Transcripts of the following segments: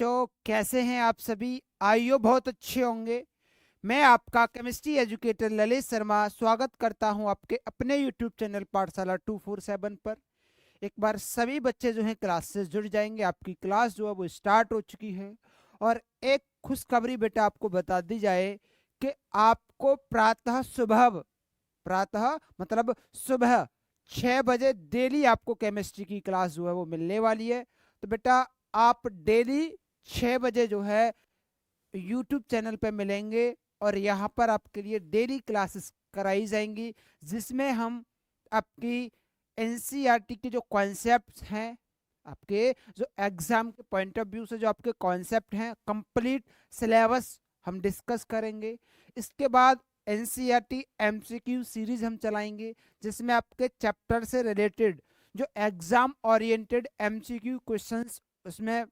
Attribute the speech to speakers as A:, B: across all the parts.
A: बच्चों, कैसे हैं आप सभी? आइयो बहुत अच्छे होंगे। मैं आपका केमिस्ट्री एजुकेटर ललित शर्मा स्वागत करता हूं आपके अपने यूट्यूब चैनल पाठशाला 247 पर। एक बार सभी बच्चे जो हैं क्लास से जुड़ जाएंगे। आपकी क्लास जो है वो स्टार्ट हो चुकी है। और एक खुशखबरी बेटा आपको बता दी जाए कि आपको प्रातः मतलब सुबह 6 बजे डेली आपको केमिस्ट्री की क्लास जो है वो मिलने वाली है। तो बेटा आप डेली 6 बजे जो है यूट्यूब चैनल पे मिलेंगे और यहाँ पर आपके लिए डेली क्लासेस कराई जाएंगी, जिसमें हम आपकी एनसीईआरटी के जो कॉन्सेप्ट्स हैं, आपके जो एग्जाम के पॉइंट ऑफ व्यू से जो आपके कॉन्सेप्ट हैं, कंप्लीट सिलेबस हम डिस्कस करेंगे। इसके बाद एनसीईआरटी एमसीक्यू सीरीज हम चलाएंगे, जिसमें आपके चैप्टर से रिलेटेड जो एग्जाम ओरिएंटेड एमसीक्यू क्वेश्चंस उसमें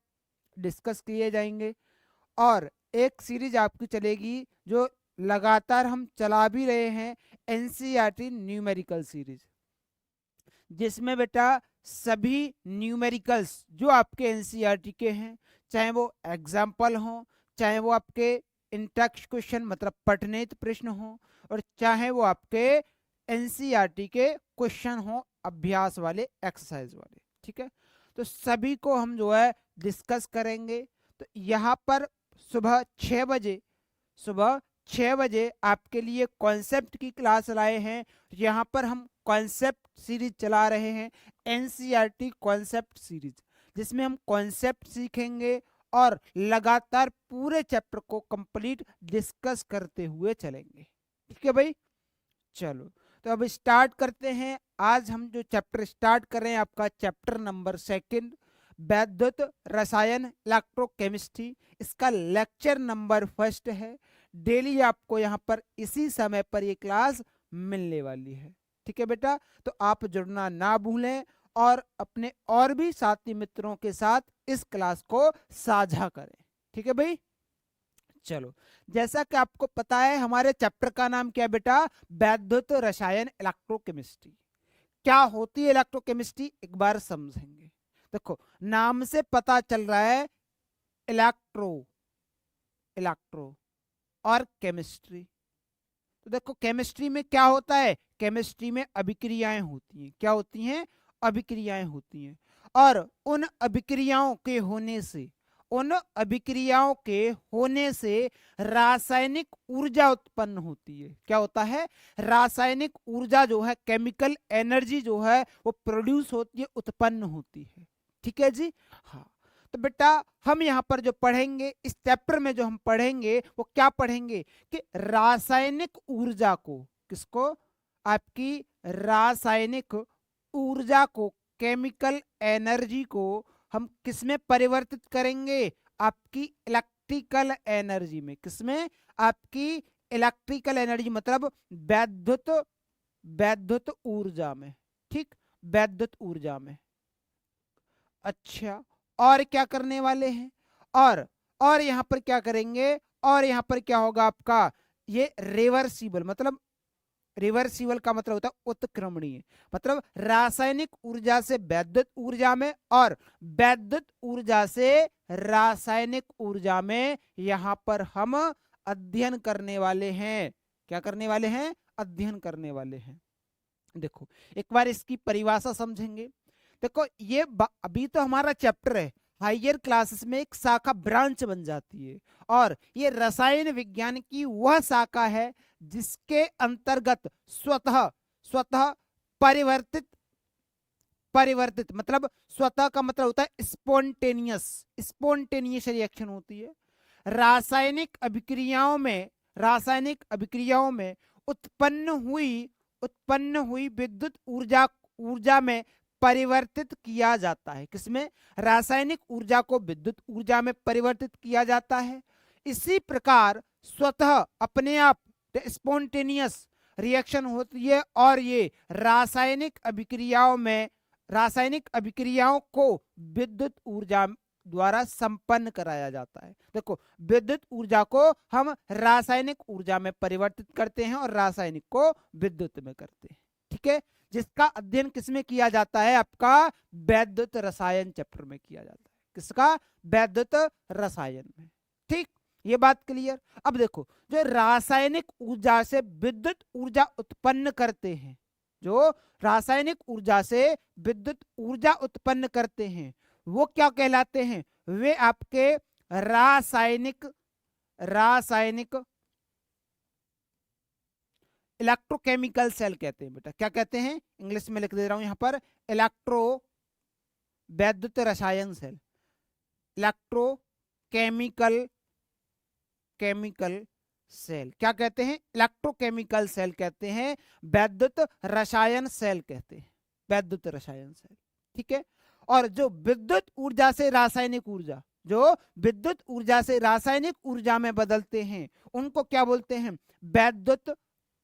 A: डिस्कस किए जाएंगे। और एक सीरीज आपकी चलेगी जो लगातार हम चला भी रहे हैं, एनसीईआरटी न्यूमेरिकल सीरीज, जिसमें बेटा सभी न्यूमेरिकल्स जो आपके एनसीईआरटी के हैं, चाहे वो एग्जाम्पल हो, चाहे वो आपके इंटेक्स्ट क्वेश्चन मतलब पठनीत प्रश्न हो, और चाहे वो आपके एनसीईआरटी के क्वेश्चन हो अभ्यास वाले, एक्सरसाइज वाले। ठीक है, तो सभी को हम जो है डिस्कस करेंगे। तो यहाँ पर सुबह 6 बजे सुबह 6 बजे आपके लिए कॉन्सेप्ट की क्लास लाए हैं। यहाँ पर हम कॉन्सेप्ट सीरीज चला रहे हैं, एनसीईआरटी कॉन्सेप्ट सीरीज, जिसमें हम कॉन्सेप्ट सीखेंगे और लगातार पूरे चैप्टर को कंप्लीट डिस्कस करते हुए चलेंगे। ठीक है भाई, चलो तो अब स्टार्ट करते हैं। आज हम जो चैप्टर स्टार्ट कर रहे हैं, आपका चैप्टर नंबर 2, वैद्युत रसायन इलेक्ट्रोकेमिस्ट्री। इसका लेक्चर नंबर 1 है। डेली आपको यहाँ पर इसी समय पर ये क्लास मिलने वाली है। ठीक है बेटा, तो आप जुड़ना ना भूलें और अपने और भी साथी मित्रों के साथ इस क्लास को साझा करें। ठीक है भाई, चलो जैसा कि आपको पता है हमारे चैप्टर का नाम क्या है बेटा? वैद्युत रसायन इलेक्ट्रोकेमिस्ट्री। क्या होती है इलेक्ट्रोकेमिस्ट्री, एक बार समझेंगे। देखो, नाम से पता चल रहा है इलेक्ट्रो इलेक्ट्रो और केमिस्ट्री। तो देखो, केमिस्ट्री में क्या होता है? केमिस्ट्री में अभिक्रियाएं होती हैं। क्या होती हैं? अभिक्रियाएं होती हैं। और उन अभिक्रियाओं के होने से रासायनिक ऊर्जा उत्पन्न होती है। क्या होता है? रासायनिक ऊर्जा जो है, केमिकल एनर्जी जो है वो प्रोड्यूस होती है, उत्पन्न होती है। ठीक है जी, हाँ। तो बेटा हम यहाँ पर जो पढ़ेंगे, इस चैप्टर में जो हम पढ़ेंगे वो क्या पढ़ेंगे कि रासायनिक ऊर्जा को, किसको? आपकी रासायनिक ऊर्जा को, केमिकल एनर्जी को हम किसमें परिवर्तित करेंगे? आपकी इलेक्ट्रिकल एनर्जी में। किसमें? आपकी इलेक्ट्रिकल एनर्जी मतलब वैद्युत ऊर्जा में। ठीक, वैद्युत ऊर्जा में। अच्छा, और क्या करने वाले हैं? और यहां पर क्या करेंगे? और यहां पर क्या होगा आपका? ये रिवर्सिबल, मतलब रिवर्सिबल का मतलब होता है उत्क्रमणीय, मतलब रासायनिक ऊर्जा से वैद्युत ऊर्जा में और वैद्युत ऊर्जा से रासायनिक ऊर्जा में। यहां पर हम अध्ययन करने वाले हैं। क्या करने वाले हैं? अध्ययन करने वाले हैं। देखो, एक बार इसकी परिभाषा समझेंगे। देखो, ये अभी तो हमारा चैप्टर है, हायर क्लासेस में एक शाखा ब्रांच बन जाती है, और ये रसायन विज्ञान की वह शाखा है जिसके अंतर्गत स्वतः स्वतः परिवर्तित परिवर्तित मतलब स्वतः का मतलब होता है स्पॉन्टेनियस रिएक्शन होती है। रासायनिक अभिक्रियाओं में उत्पन्न हुई विद्युत ऊर्जा में परिवर्तित किया जाता है। किसमें? रासायनिक ऊर्जा को विद्युत ऊर्जा में परिवर्तित किया जाता है। इसी प्रकार स्वतः अपने आप स्पॉन्टेनियस रिएक्शन होती है, और ये रासायनिक अभिक्रियाओं को विद्युत ऊर्जा द्वारा संपन्न कराया जाता है। देखो, विद्युत ऊर्जा को हम रासायनिक ऊर्जा में परिवर्तित करते हैं और रासायनिक को विद्युत में करते हैं। ठीक है, जिसका अध्ययन किसमें किया जाता है? आपका वैद्युत रसायन चैप्टर में किया जाता है। किसका? वैद्युत रसायन में। ठीक, ये बात क्लियर। अब देखो, जो रासायनिक ऊर्जा से विद्युत ऊर्जा उत्पन्न करते हैं, जो रासायनिक ऊर्जा से विद्युत ऊर्जा उत्पन्न करते हैं, वो क्या कहलाते हैं? वे आपके रासायनिक रासायनिक इलेक्ट्रोकेमिकल सेल कहते हैं बेटा। क्या कहते हैं? इंग्लिश में लिख दे रहा हूं यहां पर, इलेक्ट्रो वैद्युत रसायन cell, electro chemical chemical cell क्या कहते हैं? इलेक्ट्रोकेमिकल सेल कहते हैं, वैद्युत रसायन सेल कहते हैं, वैद्युत रसायन सेल। ठीक है। और जो विद्युत ऊर्जा से रासायनिक ऊर्जा, जो विद्युत ऊर्जा से रासायनिक ऊर्जा में बदलते हैं, उनको क्या बोलते हैं? वैद्युत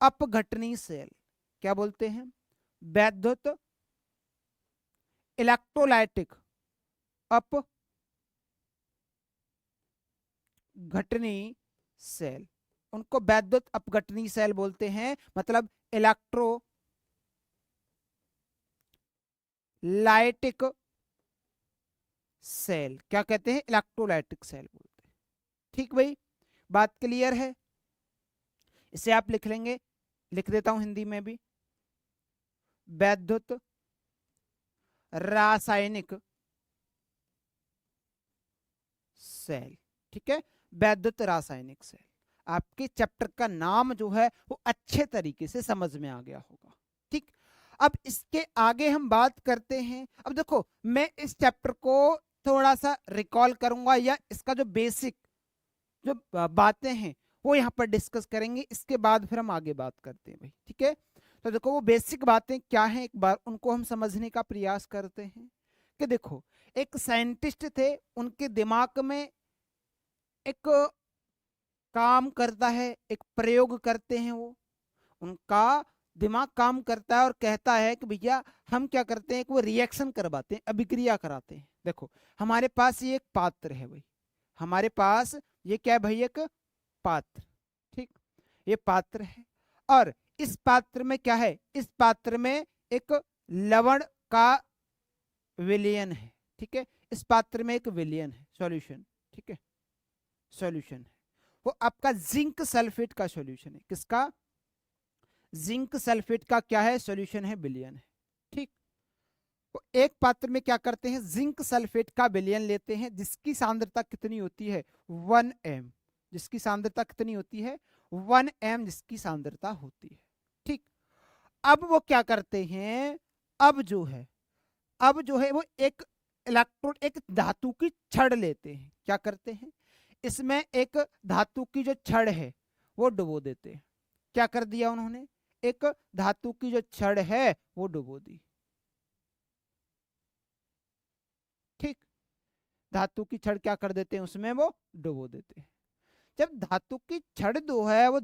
A: अपघटनी सेल। क्या बोलते हैं? वैद्युत इलेक्ट्रोलाइटिक अपघटनी सेल, उनको वैद्युत अपघटनी सेल बोलते हैं। मतलब इलेक्ट्रो लाइटिक सेल क्या कहते हैं? इलेक्ट्रोलाइटिक सेल बोलते हैं। ठीक भाई, बात क्लियर है? इसे आप लिख लेंगे, लिख देता हूं हिंदी में भी, वैद्युत रासायनिक सेल। ठीक है, वैद्युत रासायनिक सेल। आपके चैप्टर का नाम जो है वो अच्छे तरीके से समझ में आ गया होगा। ठीक, अब इसके आगे हम बात करते हैं। अब देखो, मैं इस चैप्टर को थोड़ा सा रिकॉल करूंगा, या इसका जो बेसिक जो बातें हैं वो यहाँ पर डिस्कस करेंगे। इसके बाद फिर हम आगे बात करते हैं भाई। ठीक है, तो देखो वो बेसिक बातें क्या हैं, एक बार उनको हम समझने का प्रयास करते हैं। कि देखो, एक साइंटिस्ट थे, उनके दिमाग में एक काम करता है, एक प्रयोग करते हैं, वो उनका दिमाग काम करता है और कहता है कि भैया हम क्या करते हैं कि वो रिएक्शन करवाते हैं, अभिक्रिया कराते हैं। देखो, हमारे पास ये एक पात्र है भाई, हमारे पास ये क्या है भाई? एक पात्र। ठीक, ये पात्र है, और इस पात्र में क्या है? इस पात्र में एक लवण का विलयन है। ठीक है, इस पात्र में एक विलयन है, सॉल्यूशन। ठीक है, सॉल्यूशन है, वो आपका जिंक सल्फेट का सॉल्यूशन है। किसका? जिंक सल्फेट का क्या है? सॉल्यूशन है, विलयन है। ठीक, तो एक पात्र में क्या करते हैं? जिंक सल्फेट का विलयन लेते हैं, जिसकी सांद्रता कितनी होती है? 1 m। जिसकी सांद्रता कितनी होती है? 1 m जिसकी सांद्रता होती है। ठीक, अब वो क्या करते हैं? अब जो है वो एक इलेक्ट्रोड, एक धातु की छड़ लेते हैं। क्या करते हैं? इसमें एक धातु की जो छड़ है वो डुबो देते हैं। क्या कर दिया उन्होंने? एक धातु की जो छड़ है वो डुबो दी। ठीक, धातु की छड़ क्या कर देते हैं? उसमें वो डुबो देते हैं। जब धातु की छड़ दो है वो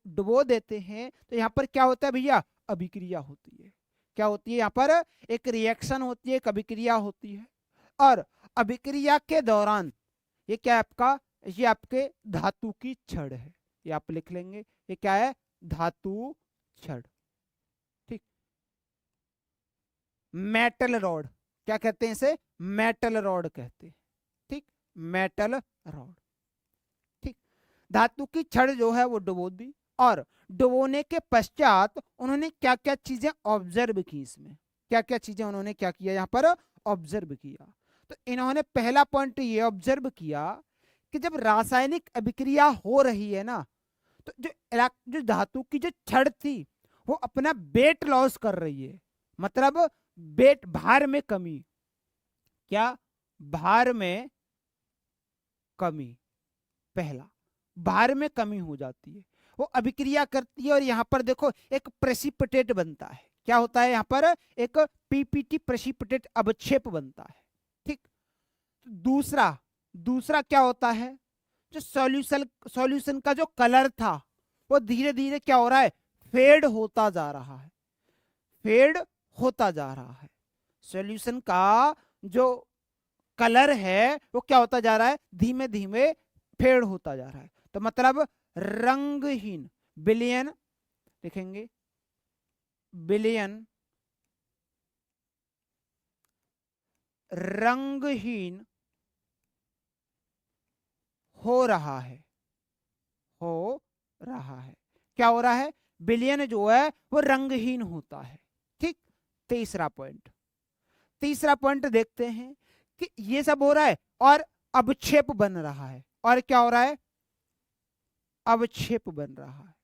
A: डुबो देते हैं, तो यहाँ पर क्या होता है भैया? अभिक्रिया होती है। क्या होती है? यहाँ पर एक रिएक्शन होती है, एक अभिक्रिया होती है। और अभिक्रिया के दौरान ये क्या है आपका? ये आपके धातु की छड़ है, ये आप लिख लेंगे, ये क्या है? धातु छड़। ठीक, मेटल रॉड क्या कहते हैं? इसे मेटल रॉड कहते हैं। ठीक, मेटल रॉड। ठीक, धातु की छड़ जो है वो डुबो दी, और डुबोने के पश्चात उन्होंने क्या क्या चीजें ऑब्जर्व की, इसमें क्या क्या चीजें उन्होंने क्या किया? यहाँ पर ऑब्जर्व किया। तो इन्होंने पहला पॉइंट ये ऑब्जर्व किया कि जब रासायनिक अभिक्रिया हो रही है ना, तो जो धातु की जो छड़ थी वो अपना वेट लॉस कर रही है। मतलब वेट, भार में कमी। क्या? भार में कमी। पहला, भार में कमी हो जाती है, वो अभिक्रिया करती है, और यहां पर देखो एक प्रेसिपिटेट बनता है। क्या होता है? यहां पर एक पीपीटी प्रेसिपिटेट अवक्षेप बनता है। ठीक, दूसरा दूसरा क्या होता है? जो सॉल्यूशन का जो कलर था वो धीरे धीरे क्या हो रहा है? फेड होता जा रहा है, फेड होता जा रहा है। सॉल्यूशन का जो कलर है वो क्या होता जा रहा है? धीमे धीमे फेड होता जा रहा है। तो मतलब रंगहीन, बिलियन लिखेंगे, बिलियन रंगहीन हो रहा है, हो रहा है। क्या हो रहा है? विलयन जो है वो रंगहीन होता है। ठीक। तीसरा पॉइंट, तीसरा पॉइंट देखते हैं कि ये सब हो रहा है और अवक्षेप बन रहा है। और क्या हो रहा है? अवक्षेप बन रहा है।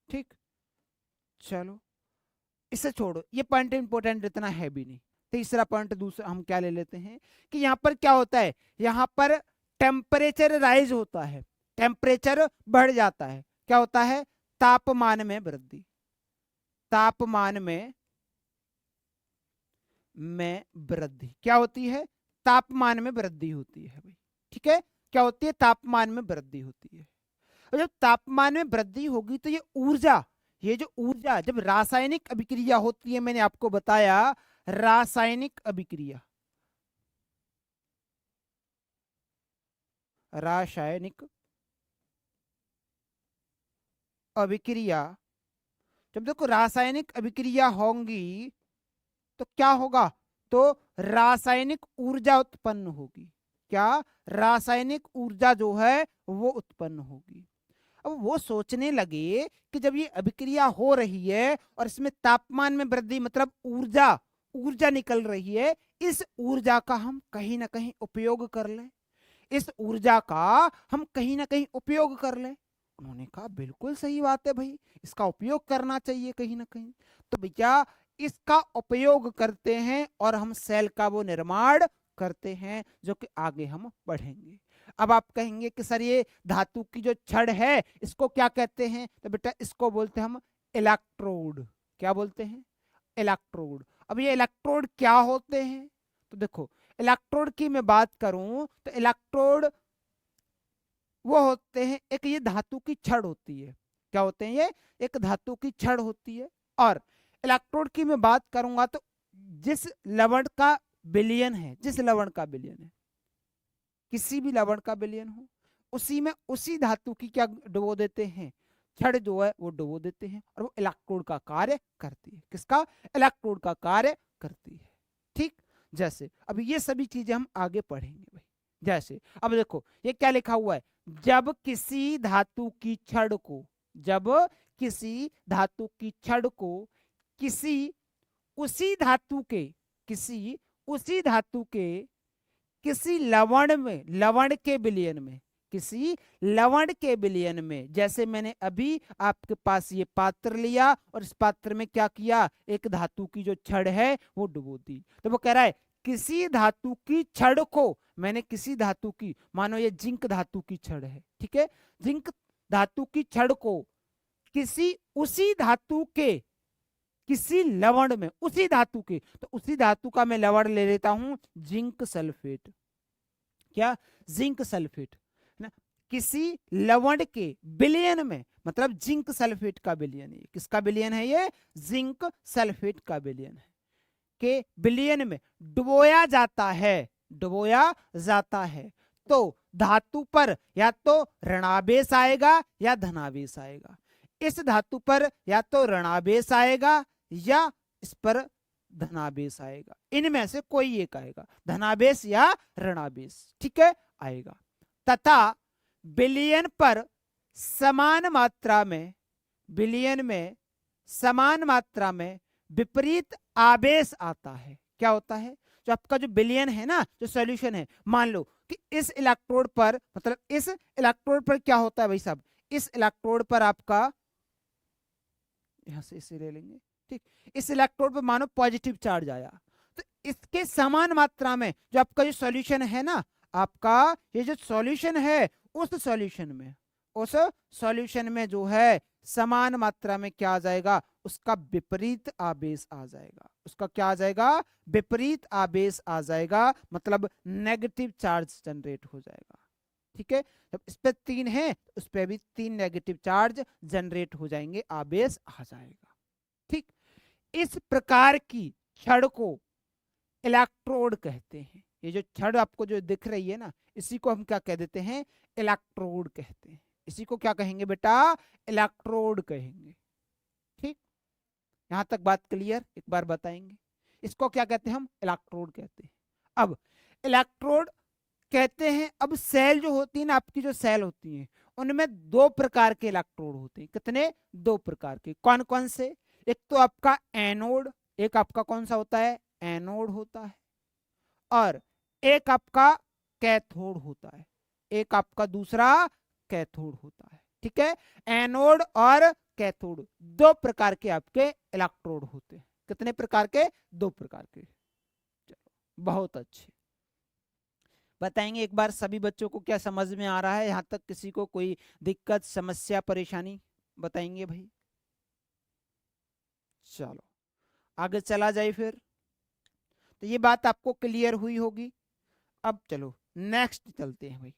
A: ठीक। चलो इसे छोड़ो, ये पॉइंट इंपॉर्टेंट इतना है भी नहीं। तीसरा पॉइंट दूसरा हम क्या ले लेते हैं कि यहां पर क्या होता है, यहां पर टेम्परेचर राइज होता है, टेम्परेचर बढ़ जाता है। क्या होता है? तापमान में वृद्धि, तापमान में वृद्धि क्या होती है? तापमान में वृद्धि होती है भाई। ठीक है, क्या होती है? तापमान में वृद्धि होती है। और जब तापमान में वृद्धि होगी तो ये ऊर्जा, ये जो ऊर्जा जब रासायनिक अभिक्रिया होती है, मैंने आपको बताया रासायनिक अभिक्रिया, रासायनिक अभिक्रिया, जब देखो रासायनिक अभिक्रिया होंगी तो क्या होगा? तो रासायनिक ऊर्जा उत्पन्न होगी। क्या? रासायनिक ऊर्जा जो है वो उत्पन्न होगी। अब वो सोचने लगे कि जब ये अभिक्रिया हो रही है और इसमें तापमान में वृद्धि मतलब ऊर्जा, ऊर्जा निकल रही है, इस ऊर्जा का हम कहीं ना कहीं उपयोग कर लें, इस ऊर्जा का हम कहीं ना कहीं उपयोग कर लें। उन्होंने कहा बिल्कुल सही बात है भाई, इसका उपयोग करना चाहिए कहीं ना कहीं। तो भैया इसका उपयोग करते हैं और हम सेल का वो निर्माण करते हैं जो कि आगे हम पढ़ेंगे। अब आप कहेंगे कि सर ये धातु की जो छड़ है इसको क्या कहते हैं? तो बेटा इसको बोलते हैं हम इलेक्ट्रोड। क्या बोलते हैं? इलेक्ट्रोड। अब ये इलेक्ट्रोड क्या होते हैं? तो देखो इलेक्ट्रोड की मैं बात करूं तो इलेक्ट्रोड वो होते हैं, एक ये धातु की छड़ होती है। क्या होते हैं? ये एक धातु की छड़ होती है। और इलेक्ट्रोड की मैं बात करूंगा तो जिस लवण का विलयन है, जिस लवण का विलयन है, किसी भी लवण का विलयन हो, उसी में उसी धातु की क्या डुबो देते हैं? छड़ जो है वो डुबो देते हैं और वो इलेक्ट्रोड का कार्य करती है। किसका? इलेक्ट्रोड का कार्य करती है। ठीक। जैसे अब ये सभी चीजें हम आगे पढ़ेंगे भाई। जैसे अब देखो ये क्या लिखा हुआ है, जब किसी धातु की छड़ को, जब किसी धातु की छड़ को किसी उसी धातु के, किसी उसी धातु के किसी लवण में, लवण के विलयन में, किसी लवण के विलयन में, जैसे मैंने अभी आपके पास ये पात्र लिया और इस पात्र में क्या किया, एक धातु की जो छड़ है वो डुबो दी। तो वो कह रहा है किसी धातु की छड़ को, मैंने किसी धातु की, मानो ये जिंक धातु की छड़ है, ठीक है, जिंक धातु की छड़ को किसी उसी धातु के किसी लवण में, उसी धातु के, तो उसी धातु का मैं लवण ले लेता हूं जिंक सल्फेट। क्या? जिंक सल्फेट ना। किसी लवण के विलयन में, मतलब जिंक सल्फेट का विलयन है। किसका विलयन है? ये जिंक सल्फेट का विलयन है, के विलयन में डुबोया जाता है, डुबोया जाता है। तो धातु पर या तो ऋणावेश आएगा या धनावेश आएगा। इस धातु पर या तो ऋणावेश आएगा या इस पर धनावेश आएगा, इनमें से कोई एक आएगा, धनावेश या ऋणावेश, ठीक है, आएगा। तथा विलयन पर समान मात्रा में, विलयन में समान मात्रा में विपरीत आवेश आता है। क्या होता है? जो आपका जो विलयन है ना, जो सॉल्यूशन है, मान लो कि इस इलेक्ट्रोड पर, मतलब इस इलेक्ट्रोड पर क्या होता है भाई साहब, इस इलेक्ट्रोड पर आपका, यहां से इसे ले लेंगे, ठीक, इस इलेक्ट्रोड पर मानो पॉजिटिव चार्ज आया, तो इसके समान मात्रा में जो आपका जो सॉल्यूशन है ना, आपका ये जो सॉल्यूशन है, उस सॉल्यूशन में, उस सॉल्यूशन में जो है समान मात्रा में क्या आ जाएगा, उसका विपरीत आवेश आ जाएगा। उसका क्या आ जाएगा? विपरीत आवेश आ जाएगा, मतलब नेगेटिव चार्ज जनरेट हो जाएगा। ठीक है, जब इस पे 3 है उस पे भी 3 नेगेटिव चार्ज जनरेट हो जाएंगे, आवेश आ जाएगा। ठीक, इस प्रकार की छड़ को इलेक्ट्रोड कहते हैं। ये जो छड़ आपको जो दिख रही है ना, इसी को हम क्या कह देते हैं? इलेक्ट्रोड कहते हैं। इसी को क्या कहेंगे बेटा? इलेक्ट्रोड कहेंगे। ठीक, यहां तक बात क्लियर? एक बार बताएंगे इसको क्या कहते हैं? हम इलेक्ट्रोड कहते हैं। अब इलेक्ट्रोड कहते हैं, अब सेल जो होती है ना, आपकी जो सेल होती है उनमें दो प्रकार के इलेक्ट्रोड होते हैं। कितने? दो प्रकार के। कौन कौन से? एक तो आपका एनोड, एक आपका कौन सा होता है? एनोड होता है। और एक आपका कैथोड होता है, एक आपका दूसरा कैथोड होता है। ठीक है, एनोड और कैथोड दो प्रकार के आपके इलेक्ट्रोड होते हैं। कितने प्रकार के? दो प्रकार के। चलो, बहुत अच्छे। बताएंगे एक बार सभी बच्चों को क्या समझ में आ रहा है? यहां तक किसी को कोई दिक्कत, समस्या, परेशानी बताएंगे भाई। चलो आगे चला जाए फिर। तो ये बात आपको क्लियर हुई होगी। अब चलो नेक्स्ट चलते हैं भाई।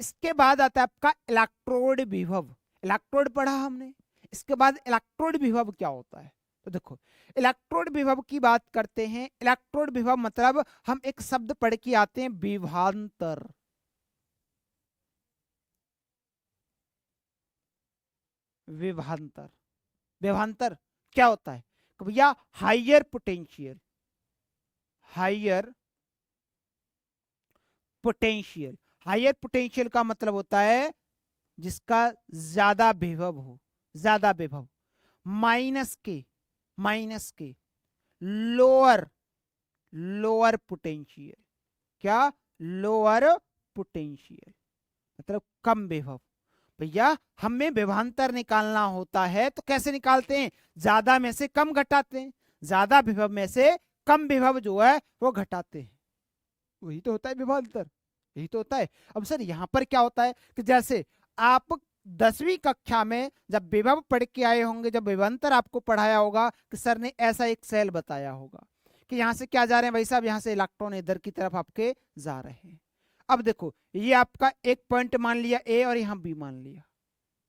A: इसके बाद आता है आपका इलेक्ट्रोड विभव। इलेक्ट्रोड पढ़ा हमने, इसके बाद इलेक्ट्रोड विभव क्या होता है? तो देखो, इलेक्ट्रोड विभव की बात करते हैं। इलेक्ट्रोड विभव मतलब हम एक शब्द पढ़ के आते हैं, विभवांतर। विभवांतर, विभवांतर क्या होता है? कि भैया higher potential, higher potential. Higher potential का मतलब होता है जिसका ज्यादा विभव हो, ज्यादा विभव। माइनस के, माइनस के लोअर, लोअर पोटेंशियल। क्या? लोअर पोटेंशियल मतलब कम विभव। भैया हमें विभवांतर निकालना होता है तो कैसे निकालते हैं? ज्यादा में से कम घटाते हैं, ज्यादा विभव में से कम विभव जो है वो घटाते हैं। वही तो होता है विभवांतर, यही तो होता है। अब सर यहाँ पर क्या होता है कि जैसे आप 10वीं कक्षा में जब विभव पढ़ के आए होंगे, जब विभवांतर आपको पढ़ाया होगा कि सर ने ऐसा एक सेल बताया होगा कि यहाँ से क्या जा रहे हैं भाई साहब, यहाँ से इलेक्ट्रॉन इधर की तरफ आपके जा रहे हैं। अब देखो, ये आपका एक पॉइंट मान लिया ए और यहाँ बी मान लिया।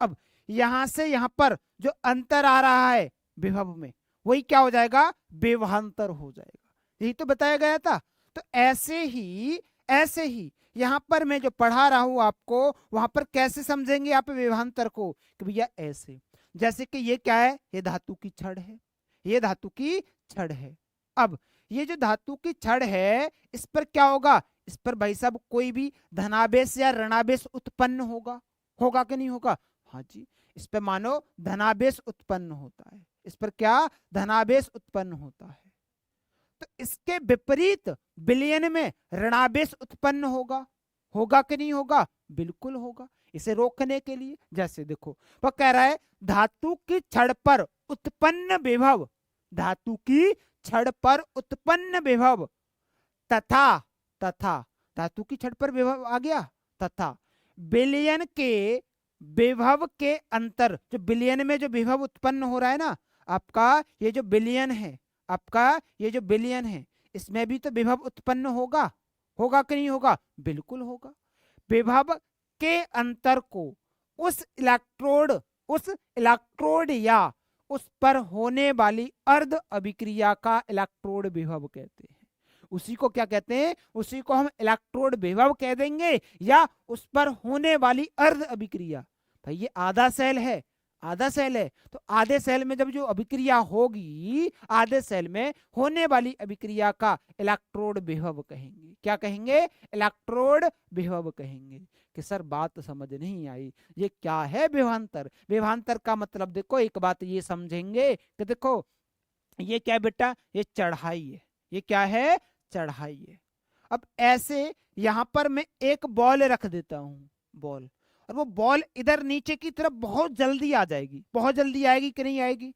A: अब यहां से यहां पर जो अंतर आ रहा है विभव में, वही क्या हो जाएगा? विभवांतर हो जाएगा। यही तो बताया गया था। तो ऐसे ही, ऐसे ही यहां पर मैं जो पढ़ा रहा हूं आपको, वहां पर कैसे समझेंगे आप विभवांतर को? कि भैया ऐसे, जैसे कि ये क्या है? ये धातु की छड़ है, ये धातु की छड़ है। अब ये जो धातु की छड़ है, इस पर क्या होगा? इस पर भाई साहब कोई भी धनावेश या ऋणावेश उत्पन्न होगा, होगा कि नहीं होगा? हाँ जी, इस पे मानो धनावेश उत्पन्न होता है। इस पर क्या? धनावेश उत्पन्न होता है। तो इसके विपरीत विलयन में ऋणावेश उत्पन्न होगा, होगा कि नहीं होगा? बिल्कुल होगा। इसे रोकने के लिए जैसे देखो, वो कह रहा है धातु की छड़ पर उत्पन्न विभव, धातु की छड़ पर उत्पन्न विभव तथा, तथा धातु की छड़ पर विभव आ गया, तथा विलयन के विभव के अंतर, जो विलयन में जो विभव उत्पन्न हो रहा है ना आपका, ये जो विलयन है आपका, ये जो विलयन है, इसमें भी तो विभव उत्पन्न होगा, होगा कि नहीं होगा? बिल्कुल होगा। विभव के अंतर को उस इलेक्ट्रोड, उस इलेक्ट्रोड या उस पर होने वाली अर्ध अभिक्रिया का इलेक्ट्रोड विभव कहते हैं। उसी को क्या कहते हैं? उसी को हम इलेक्ट्रोड विभव कह देंगे, या उस पर होने वाली अर्ध अभिक्रिया। भाई ये आधा सेल है, आधा सेल है, तो आधे सेल में जब जो अभिक्रिया होगी, आधे सेल में होने वाली अभिक्रिया का इलेक्ट्रोड विभव कहेंगे। क्या कहेंगे? इलेक्ट्रोड विभव कहेंगे। कि सर बात समझ नहीं आई, ये क्या है विभवांतर? विभवांतर का मतलब देखो, एक बात ये समझेंगे कि देखो ये क्या है बेटा? ये चढ़ाई है। ये क्या है? चढ़ाई है। अब ऐसे यहां पर मैं एक बॉल रख देता हूं, बॉल, और वो बॉल इधर नीचे की तरफ बहुत जल्दी आ जाएगी, बहुत जल्दी आएगी कि नहीं आएगी?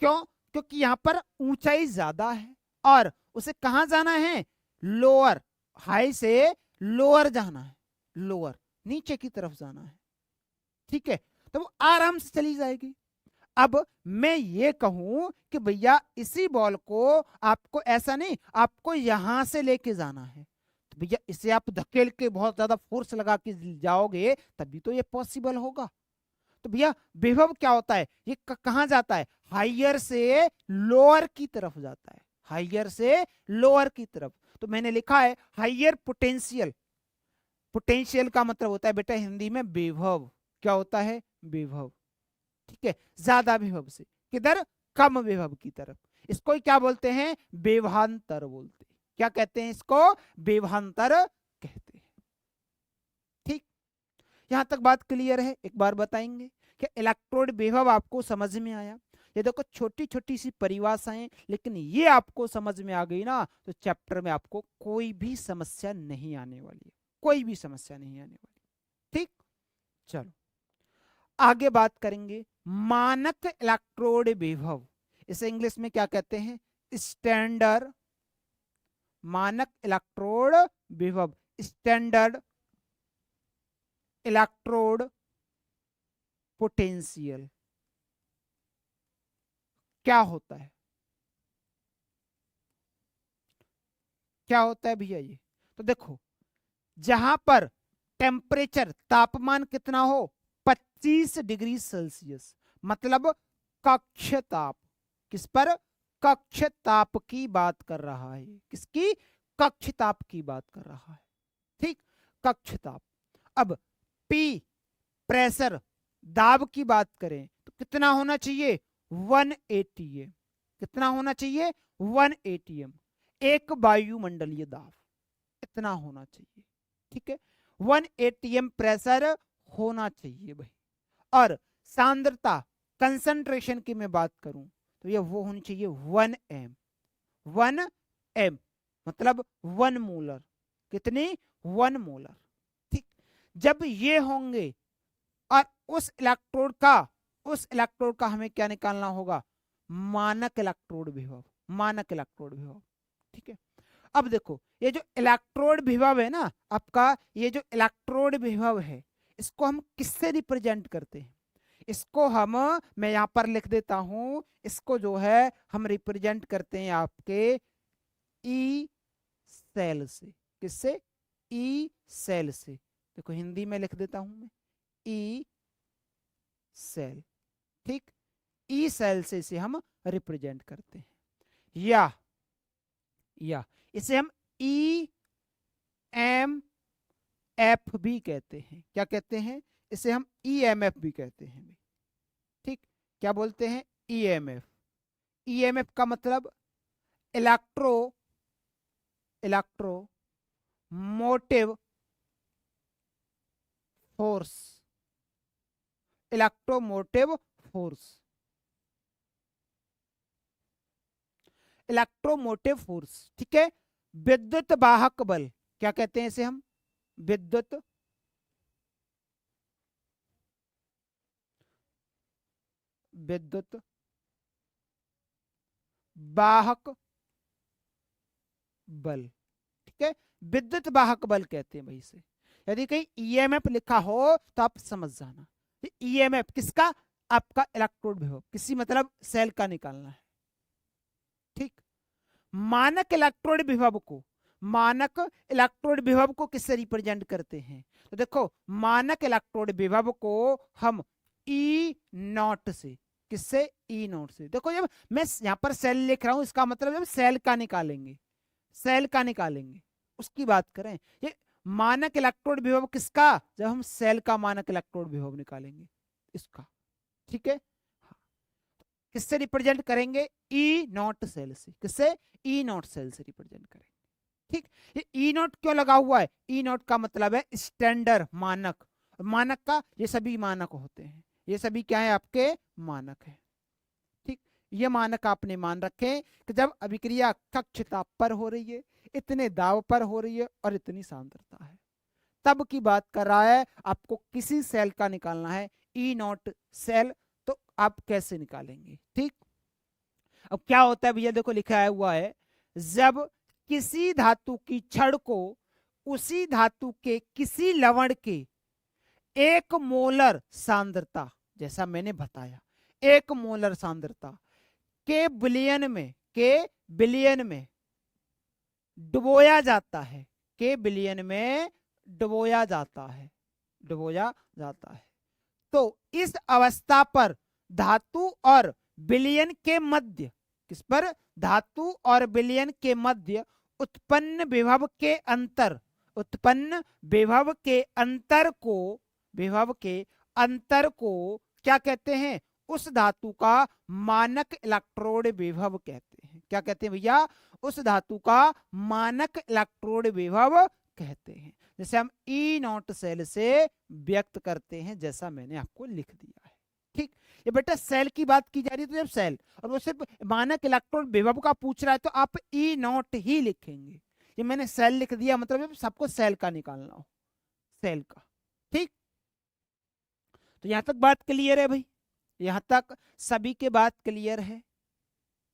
A: क्यों? क्योंकि यहां पर ऊंचाई ज्यादा है और उसे कहां जाना है? लोअर, हाई से लोअर जाना है, लोअर नीचे की तरफ जाना है। ठीक है, तो वो आराम से चली जाएगी। अब मैं ये कहूं कि भैया इसी बॉल को आपको ऐसा नहीं, आपको यहां से लेके जाना है, तो भैया इसे आप धकेल के बहुत ज्यादा फोर्स लगा के जाओगे तभी तो ये पॉसिबल होगा। तो भैया विभव क्या होता है? ये कहां जाता है? हाइयर से लोअर की तरफ जाता है, हाइयर से लोअर की तरफ। तो मैंने लिखा है हाइयर पोटेंशियल। पोटेंशियल का मतलब होता है बेटा हिंदी में विभव। क्या होता है? विभव। ठीक है, ज्यादा विभव से किधर? कम विभव की तरफ। इसको क्या बोलते हैं? विभवांतर बोलते हैं। क्या कहते हैं इसको? विभवांतर कहते हैं। ठीक, यहां तक बात क्लियर है? एक बार बताएंगे कि इलेक्ट्रोड विभव आपको समझ में आया? ये देखो छोटी छोटी सी परिभाषाएं, लेकिन ये आपको समझ में आ गई ना, तो चैप्टर में आपको कोई भी समस्या नहीं आने वाली है, कोई भी समस्या नहीं आने वाली। ठीक, चलो आगे बात करेंगे मानक इलेक्ट्रोड विभव। इसे इंग्लिश में क्या कहते हैं? स्टैंडर्ड मानक इलेक्ट्रोड विभव, स्टैंडर्ड इलेक्ट्रोड पोटेंशियल। क्या होता है? क्या होता है भैया ये? तो देखो, जहां पर टेम्परेचर तापमान कितना हो 25 डिग्री सेल्सियस, मतलब कक्ष ताप, किस पर? कक्ष ताप की बात कर रहा है। किसकी? कक्ष ताप की बात कर रहा है। ठीक, कक्ष ताप। अब P प्रेशर, दाब की बात करें तो कितना होना चाहिए? 1 atm। कितना होना चाहिए? 1 atm, एक वायुमंडलीय दाब, इतना होना चाहिए। ठीक है, 1 atm प्रेशर होना चाहिए भाई। और सांद्रता, कंसंट्रेशन की मैं बात करूं तो ये वो होनी चाहिए 1 m। 1 m मतलब 1 मोलर। कितनी? 1 मोलर। ठीक, जब ये होंगे और उस इलेक्ट्रोड का हमें क्या निकालना होगा? मानक इलेक्ट्रोड विभव, मानक इलेक्ट्रोड विभव। ठीक है, अब देखो ये जो इलेक्ट्रोड विभव है ना आपका, ये जो इलेक्ट्रोड विभव है, इसको हम किससे रिप्रेजेंट करते हैं? इसको हम, मैं यहां पर लिख देता हूं, इसको जो है हम रिप्रेजेंट करते हैं आपके ई सेल से। किससे? ई सेल से। देखो हिंदी में लिख देता हूं मैं, ई सेल। ठीक, ई सेल से इसे हम रिप्रेजेंट करते हैं, या इसे हम ई एम एफ भी कहते हैं। क्या कहते हैं? इसे हम ईएमएफ भी कहते हैं। ठीक, क्या बोलते हैं? ईएमएफ। ईएमएफ का मतलब electro motive force, electromotive force, electromotive force. ठीक है, विद्युत वाहक बल, क्या कहते हैं इसे हम? विद्युत वाहक बल। ठीक है, विद्युत वाहक बल कहते हैं भाई इसे। यदि कहीं ईएमएफ लिखा हो तो आप समझ जाना, ईएमएफ किसका? आपका इलेक्ट्रोड विभव, किसी मतलब सेल का निकालना है। ठीक, मानक इलेक्ट्रोड विभव को, मानक इलेक्ट्रोड विभव को किससे रिप्रेजेंट करते हैं? तो देखो मानक इलेक्ट्रोड विभव को हम ई नॉट से, किससे? ई नॉट से। देखो जब मैं यहां पर सेल लिख रहा हूं, इसका मतलब जब सेल का निकालेंगे, सेल का निकालेंगे उसकी बात करें। ये मानक इलेक्ट्रोड विभव किसका? जब हम सेल का मानक इलेक्ट्रोड विभव निकालेंगे इसका। ठीक है, हाँ। किससे रिप्रेजेंट करेंगे? ई नॉट सेल से। किससे? ई नॉट सेल से रिप्रेजेंट करेंगे। ठीक, ये ई नॉट क्यों लगा हुआ है? ई नॉट का मतलब है स्टैंडर्ड, मानक। मानक का ये सभी मानक होते हैं, ये सभी क्या है? आपके मानक है। ठीक, ये मानक आपने मान रखे कि जब अभिक्रिया कक्ष ताप पर हो रही है, इतने दाब पर हो रही है और इतनी सांद्रता है, तब की बात कर रहा है। आपको किसी सेल का निकालना है, ई नॉट सेल, तो आप कैसे निकालेंगे? ठीक, अब क्या होता है भैया? देखो लिखा है हुआ है, जब किसी धातु की छड़ को उसी धातु के किसी लवण के 1 मोलर सांद्रता, जैसा मैंने बताया 1 मोलर सांद्रता के बिलियन में डुबोया जाता है, के बिलियन में डुबोया जाता है, डुबोया जाता है, तो इस अवस्था पर धातु और विलयन के मध्य, किस पर? धातु और विलयन के मध्य उत्पन्न विभव के अंतर, उत्पन्न विभव के अंतर को क्या कहते हैं? उस धातु का मानक इलेक्ट्रोड विभव कहते हैं। क्या कहते हैं भैया? उस धातु का मानक इलेक्ट्रोड विभव कहते हैं। जैसे हम ई नॉट सेल से व्यक्त करते हैं, जैसा मैंने आपको लिख दिया है। ठीक, ये बेटा सेल की बात की जा रही है, तो जब सेल और वो सिर्फ मानक इलेक्ट्रोड विभव का पूछ रहा है तो आप ई नॉट ही लिखेंगे। ये मैंने सेल लिख दिया, मतलब सबको सेल का निकालना हो, सेल का। ठीक, तो यहां तक बात क्लियर है भाई? यहां तक सभी के बात क्लियर है?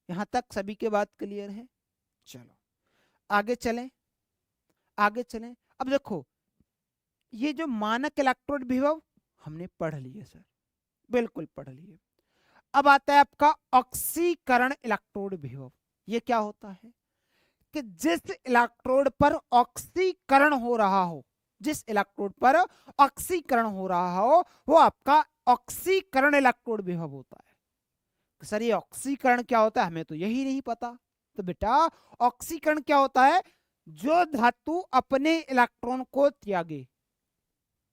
A: यहां तक सभी के बात क्लियर है? चलो आगे चलें, आगे चलें। अब देखो, ये जो मानक इलेक्ट्रोड विभव हमने पढ़ लिए सर, बिल्कुल पढ़ लिए। अब आता है आपका ऑक्सीकरण इलेक्ट्रोड विभव। ये क्या होता है कि जिस इलेक्ट्रोड पर ऑक्सीकरण हो रहा हो, जिस इलेक्ट्रोड पर ऑक्सीकरण हो रहा हो, वो आपका ऑक्सीकरण इलेक्ट्रोड विभव होता है। सर ये ऑक्सीकरण क्या होता है, हमें तो यही नहीं पता। तो बेटा ऑक्सीकरण क्या होता है? जो धातु अपने इलेक्ट्रॉन को त्यागे,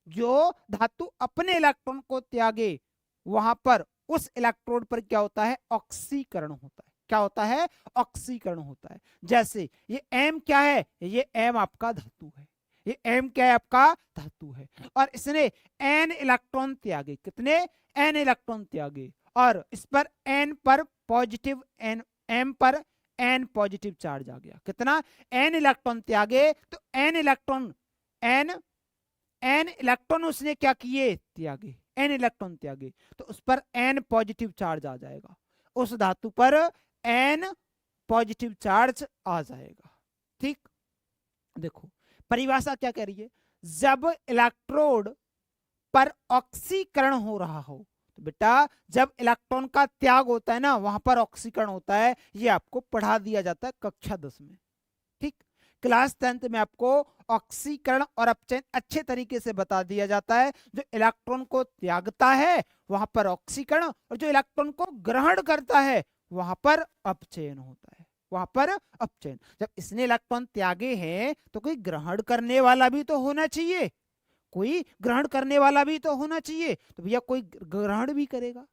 A: जो धातु अपने इलेक्ट्रॉन को त्यागे, वहां पर उस इलेक्ट्रोड पर क्या होता है? ऑक्सीकरण होता है। क्या होता है? ऑक्सीकरण होता है। जैसे ये एम क्या है? ये एम आपका धातु है, ये एम क्या है? आपका धातु है, और इसने एन इलेक्ट्रॉन त्यागे। कितने? एन इलेक्ट्रॉन त्यागे, और इस पर एन पर पॉजिटिव, एन एम पर एन पॉजिटिव चार्ज आ गया। कितना? एन इलेक्ट्रॉन त्यागे, तो N electron, N N electron उसने क्या किए? त्यागे, एन इलेक्ट्रॉन त्यागे, तो उस पर एन पॉजिटिव चार्ज आ जाएगा, उस धातु पर एन पॉजिटिव चार्ज आ जाएगा। ठीक, देखो परिभाषा क्या कह रही है? जब इलेक्ट्रोड पर ऑक्सीकरण हो रहा हो, तो बेटा जब इलेक्ट्रॉन का त्याग होता है ना, वहां पर ऑक्सीकरण होता है। ये आपको पढ़ा दिया जाता है कक्षा 10 में। ठीक, क्लास 10 में आपको ऑक्सीकरण और अपचयन अच्छे तरीके से बता दिया जाता है। जो इलेक्ट्रॉन को त्यागता है वहां पर ऑक्सीकरण, और जो इलेक्ट्रॉन को ग्रहण करता है वहां पर अपचयन होता है, वहां पर अपचयन। जब इसने इलेक्ट्रॉन त्यागे हैं तो कोई ग्रहण करने वाला भी तो होना चाहिए, कोई ग्रहण करने वाला भी तो होना चाहिए। तो भैया कोई ग्रहण भी करेगा,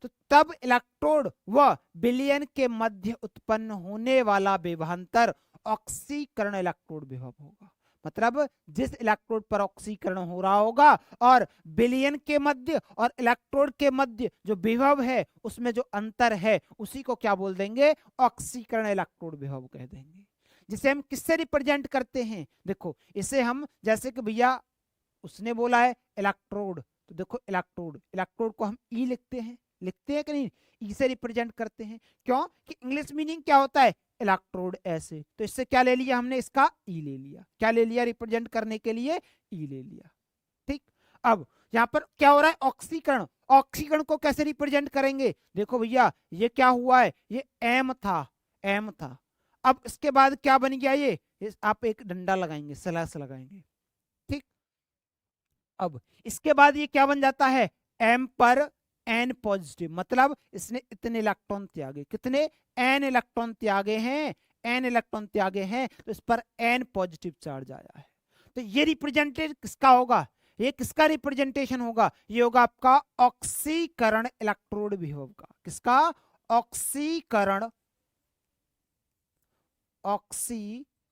A: तो तब इलेक्ट्रोड व विलयन के मध्य उत्पन्न होने वाला विभवांतर ऑक्सीकरण इलेक्ट्रोड विभव होगा। मतलब जिस इलेक्ट्रोड पर ऑक्सीकरण हो रहा होगा और विलयन के मध्य और इलेक्ट्रोड के मध्य जो विभव है, उसमें जो अंतर है, उसी को क्या बोल देंगे? ऑक्सीकरण इलेक्ट्रोड विभव कह देंगे। जिसे हम किससे रिप्रेजेंट करते हैं? देखो इसे हम, जैसे कि भैया उसने बोला है इलेक्ट्रोड, तो देखो इलेक्ट्रोड, इलेक्ट्रोड को हम ई लिखते हैं, लिखते हैं कि नहीं? ई से रिप्रेजेंट करते हैं। क्यों? कि इंग्लिश मीनिंग क्या होता है? इलेक्ट्रोड ऐसे, तो इससे क्या ले लिया हमने? इसका ई ले लिया। क्या ले लिया? रिप्रेजेंट करने के लिए ई ले लिया। ठीक, अब यहाँ पर क्या हो रहा है? ऑक्सीकरण। ऑक्सीकरण को कैसे रिप्रेजेंट करेंगे? देखो भैया ये क्या हुआ है? ये एम था, एम था। अब इसके बाद क्या बन गया? ये आप एक डंडा लगाएंगे, स्लैश लगाएंगे। ठीक, अब इसके बाद ये क्या बन जाता है? एम पर एन पॉजिटिव, मतलब इसने इतने इलेक्ट्रॉन त्यागे। कितने? एन इलेक्ट्रॉन त्यागे हैं, एन इलेक्ट्रॉन त्यागे हैं, तो इस पर एन पॉजिटिव चार्ज आया है। तो ये रिप्रेजेंटेशन किसका होगा? ये किसका रिप्रेजेंटेशन होगा? ये होगा आपका ऑक्सीकरण इलेक्ट्रोड विभव का। किसका? ऑक्सीकरण, ऑक्सीकरण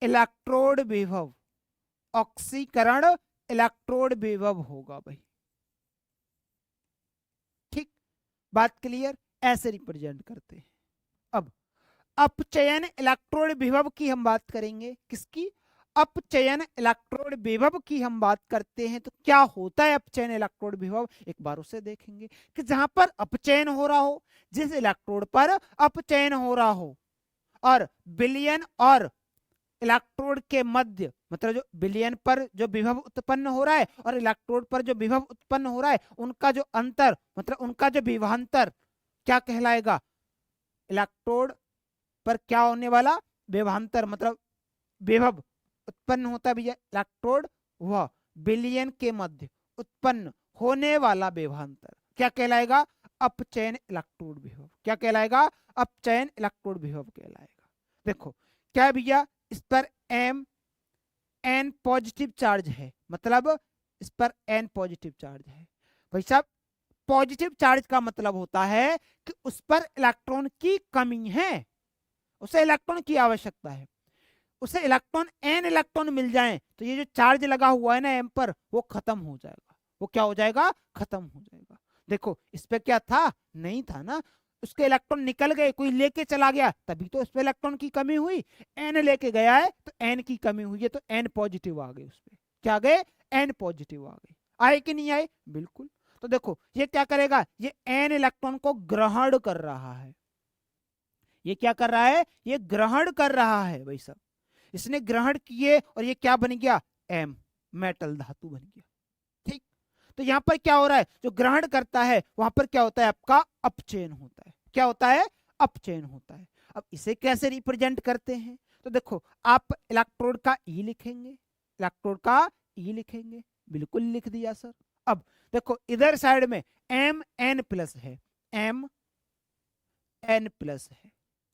A: इलेक्ट्रोड विभव, ऑक्सीकरण इलेक्ट्रोड विभव होगा भाई। ठीक, बात क्लियर? ऐसे रिप्रेजेंट करते हैं। अब अपचयन इलेक्ट्रोड विभव की हम बात करेंगे। किसकी? अपचयन इलेक्ट्रोड विभव की हम बात करते हैं। तो क्या होता है अपचयन इलेक्ट्रोड विभव? एक बार उसे देखेंगे कि जहां पर अपचयन हो रहा हो, जिस इलेक्ट्रोड पर अपचयन हो रहा हो, और विलयन और इलेक्ट्रोड के मध्य, मतलब जो विलयन पर जो विभव उत्पन्न हो रहा है और इलेक्ट्रोड पर जो विभव उत्पन्न हो रहा है, उनका जो अंतर, मतलब उनका जो विभवांतर क्या कहलाएगा? इलेक्ट्रोड पर क्या होने वाला? विभवांतर, मतलब विभव उत्पन्न होता है भैया इलेक्ट्रोड व विलयन के मध्य उत्पन्न होने वाला विभवांतर क्या कहलाएगा? अपचयन इलेक्ट्रोड विभव। क्या कहलाएगा? अपचयन इलेक्ट्रोड विभव कहलाएगा। देखो क्या भैया, इस पर एम एन पॉजिटिव चार्ज है, मतलब इस पर एन पॉजिटिव चार्ज है। भाई साहब पॉजिटिव चार्ज का मतलब होता है कि उस पर इलेक्ट्रॉन की कमी है, उसे इलेक्ट्रॉन की आवश्यकता है, उसे इलेक्ट्रॉन एन इलेक्ट्रॉन मिल जाए तो ये जो चार्ज लगा हुआ है ना एम पर, वो खत्म हो जाएगा। वो क्या हो जाएगा? खत्म हो जाएगा। देखो इस पे क्या था? नहीं था ना, उसके इलेक्ट्रॉन निकल गए, कोई लेके चला गया, तभी तो उस पे इलेक्ट्रॉन की कमी हुई। एन लेके गया है तो एन की कमी हुई है, तो एन पॉजिटिव आ गए, उस पे क्या आ गए? एन पॉजिटिव आ गए। आए कि नहीं आए? बिल्कुल। तो देखो ये क्या करेगा? ये एन इलेक्ट्रॉन को ग्रहण कर रहा है। ये क्या कर रहा है? ये ग्रहण कर रहा है भाई साहब। इसने ग्रहण किए और ये क्या बन गया? एम, मेटल धातु बन गया। ठीक, तो यहां पर क्या हो रहा है? जो ग्रहण करता है वहां पर क्या होता है? आपका अपचयन होता है। क्या होता है? अपचयन होता है। अब इसे कैसे रिप्रेजेंट करते हैं? तो देखो आप इलेक्ट्रोड का ई लिखेंगे, इलेक्ट्रोड का ई लिखेंगे, बिल्कुल लिख दिया सर। अब देखो इधर साइड में एम एन प्लस है, एम एन प्लस है।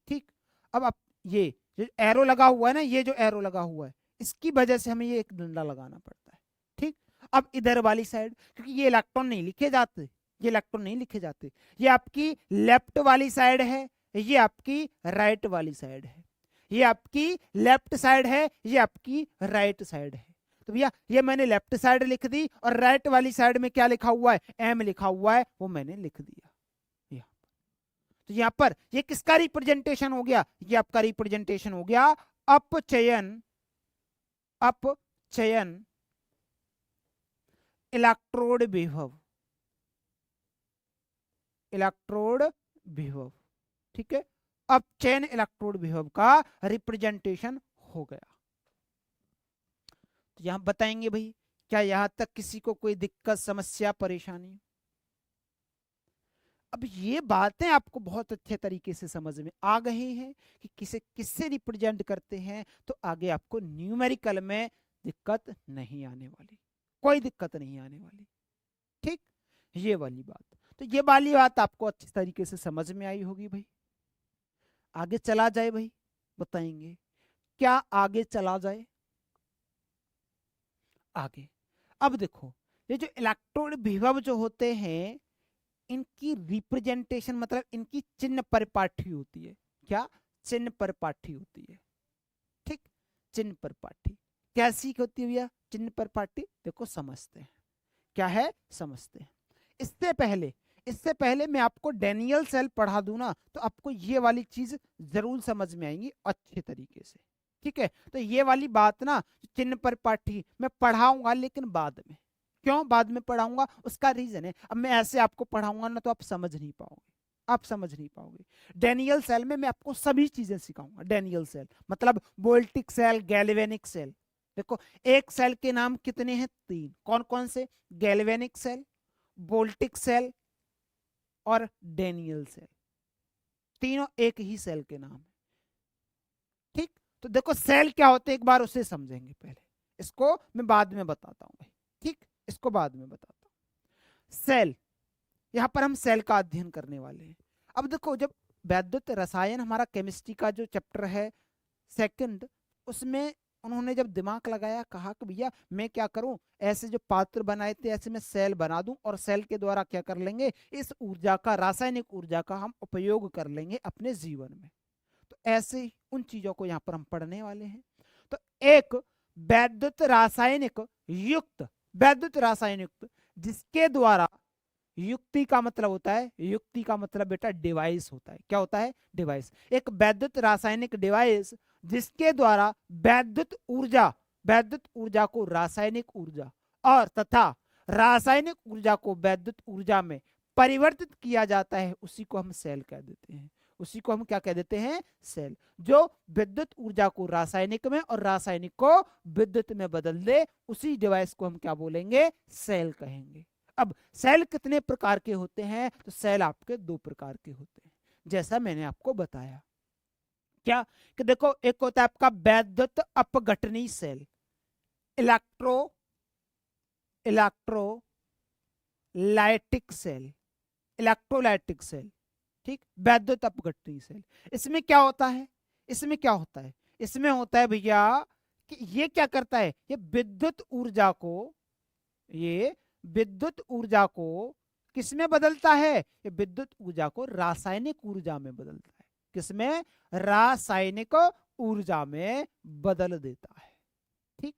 A: ठीक, अब आप ये जो एरो लगा हुआ है ना, ये जो एरो लगा हुआ है, इसकी वजह से हमें ये एक डंडा लगाना पड़ता है। ठीक, अब इधर वाली साइड, क्योंकि ये इलेक्ट्रॉन नहीं लिखे जाते, ये इलेक्ट्रॉन नहीं लिखे जाते, ये आपकी लेफ्ट वाली साइड है, ये आपकी राइट वाली साइड है, ये आपकी लेफ्ट साइड है, ये आपकी राइट साइड है। तो भैया ये मैंने लेफ्ट साइड लिख दी और राइट वाली साइड में क्या लिखा हुआ है? एम लिखा हुआ है, वो मैंने लिख दिया। तो यहां पर ये किसका रिप्रेजेंटेशन हो गया? ये आपका रिप्रेजेंटेशन हो गया अपचयन, अपचयन इलेक्ट्रोड विभव, इलेक्ट्रोड विभव। ठीक है, अपचयन इलेक्ट्रोड विभव का रिप्रेजेंटेशन हो गया। तो यहां बताएंगे भाई, क्या यहां तक किसी को कोई दिक्कत, समस्या, परेशानी? अब ये बातें आपको बहुत अच्छे तरीके से समझ में आ गई हैं कि किसे किससे रिप्रेजेंट करते हैं, तो आगे आपको न्यूमेरिकल में दिक्कत नहीं आने वाली, कोई दिक्कत नहीं आने वाली। ठीक, ये वाली बात, तो ये वाली बात आपको अच्छी तरीके से समझ में आई होगी भाई। आगे चला जाए भाई, बताएंगे क्या आगे चला जाए। आगे अब देखो, ये जो इलेक्ट्रोड विभव जो होते हैं, इनकी रिप्रेजेंटेशन मतलब इनकी चिन्ह परिपाठी होती है। क्या? चिन्ह परिपाठी होती है। ठीक, चिन्ह परिपाठी कैसी होती है भैया? चिन्ह परिपाठी देखो समझते हैं क्या है, समझते हैं। इससे पहले मैं आपको डेनियल सेल पढ़ा दूं ना, तो आपको ये वाली चीज जरूर समझ में आएंगी अच्छे तरीके से। ठीक है, तो ये वाली बात ना, चिन्ह परिपाठी मैं पढ़ाऊंगा लेकिन बाद में। क्यों बाद में पढ़ाऊंगा? उसका रीजन है, अब मैं ऐसे आपको पढ़ाऊंगा ना तो आप समझ नहीं पाओगे, आप समझ नहीं पाओगे। डेनियल सेल में मैं आपको सभी चीजें सिखाऊंगा। डेनियल सेल मतलब वोल्टिक सेल, गैल्वेनिक सेल। देखो एक सेल के नाम कितने हैं? 3। कौन कौन से? गैल्वेनिक सेल, वोल्टिक सेल और डेनियल सेल। तीनों एक ही सेल के नाम है। ठीक, तो देखो सेल क्या होते हैं एक बार उसे समझेंगे पहले, इसको मैं बाद में बताता हूं भाई। ठीक, इसको बाद में बताता हूं। सेल, यहां पर हम सेल का अध्ययन करने वाले हैं। अब देखो जब वैद्युत रसायन हमारा केमिस्ट्री का जो चैप्टर है सेकंड, उसमें उन्होंने जब दिमाग लगाया, कहा कि भैया मैं क्या करूं, ऐसे जो पात्र बनाए थे ऐसे मैं सेल बना दूं और सेल के द्वारा क्या कर लेंगे, इस ऊर्जा का, रासायनिक ऊर्जा का हम उपयोग कर लेंगे अपने जीवन में। तो ऐसे ही उन चीजों को यहाँ पर हम पढ़ने वाले हैं। तो एक वैद्युत रासायनिक युक्त, वैद्युत रासायनिक जिसके द्वारा, युक्ति का मतलब होता है, युक्ति का मतलब बेटा डिवाइस होता है। क्या होता है? डिवाइस। एक वैद्युत रासायनिक डिवाइस जिसके द्वारा वैद्युत ऊर्जा को रासायनिक ऊर्जा और तथा रासायनिक ऊर्जा को वैद्युत ऊर्जा में परिवर्तित किया जाता है, उसी को हम सेल कह देते हैं। उसी को हम क्या कह देते हैं? सेल। जो विद्युत ऊर्जा को रासायनिक में और रासायनिक को विद्युत में बदल दे, उसी डिवाइस को हम क्या बोलेंगे? सेल कहेंगे। अब सेल कितने प्रकार के होते हैं? तो सेल आपके 2 प्रकार के होते हैं, जैसा मैंने आपको बताया। क्या कि देखो एक होता है आपका वैद्युत अपघटनी cell, electrolytic cell, electrolytic cell. ठीक, वैद्युत अपघटनी सेल। इसमें क्या होता है? इसमें क्या होता है? इसमें होता है भैया कि ये क्या करता है, ये विद्युत ऊर्जा को किसमें बदलता है? ये विद्युत ऊर्जा को रासायनिक ऊर्जा में बदलता है। किसमें? रासायनिक ऊर्जा में बदल देता है। ठीक,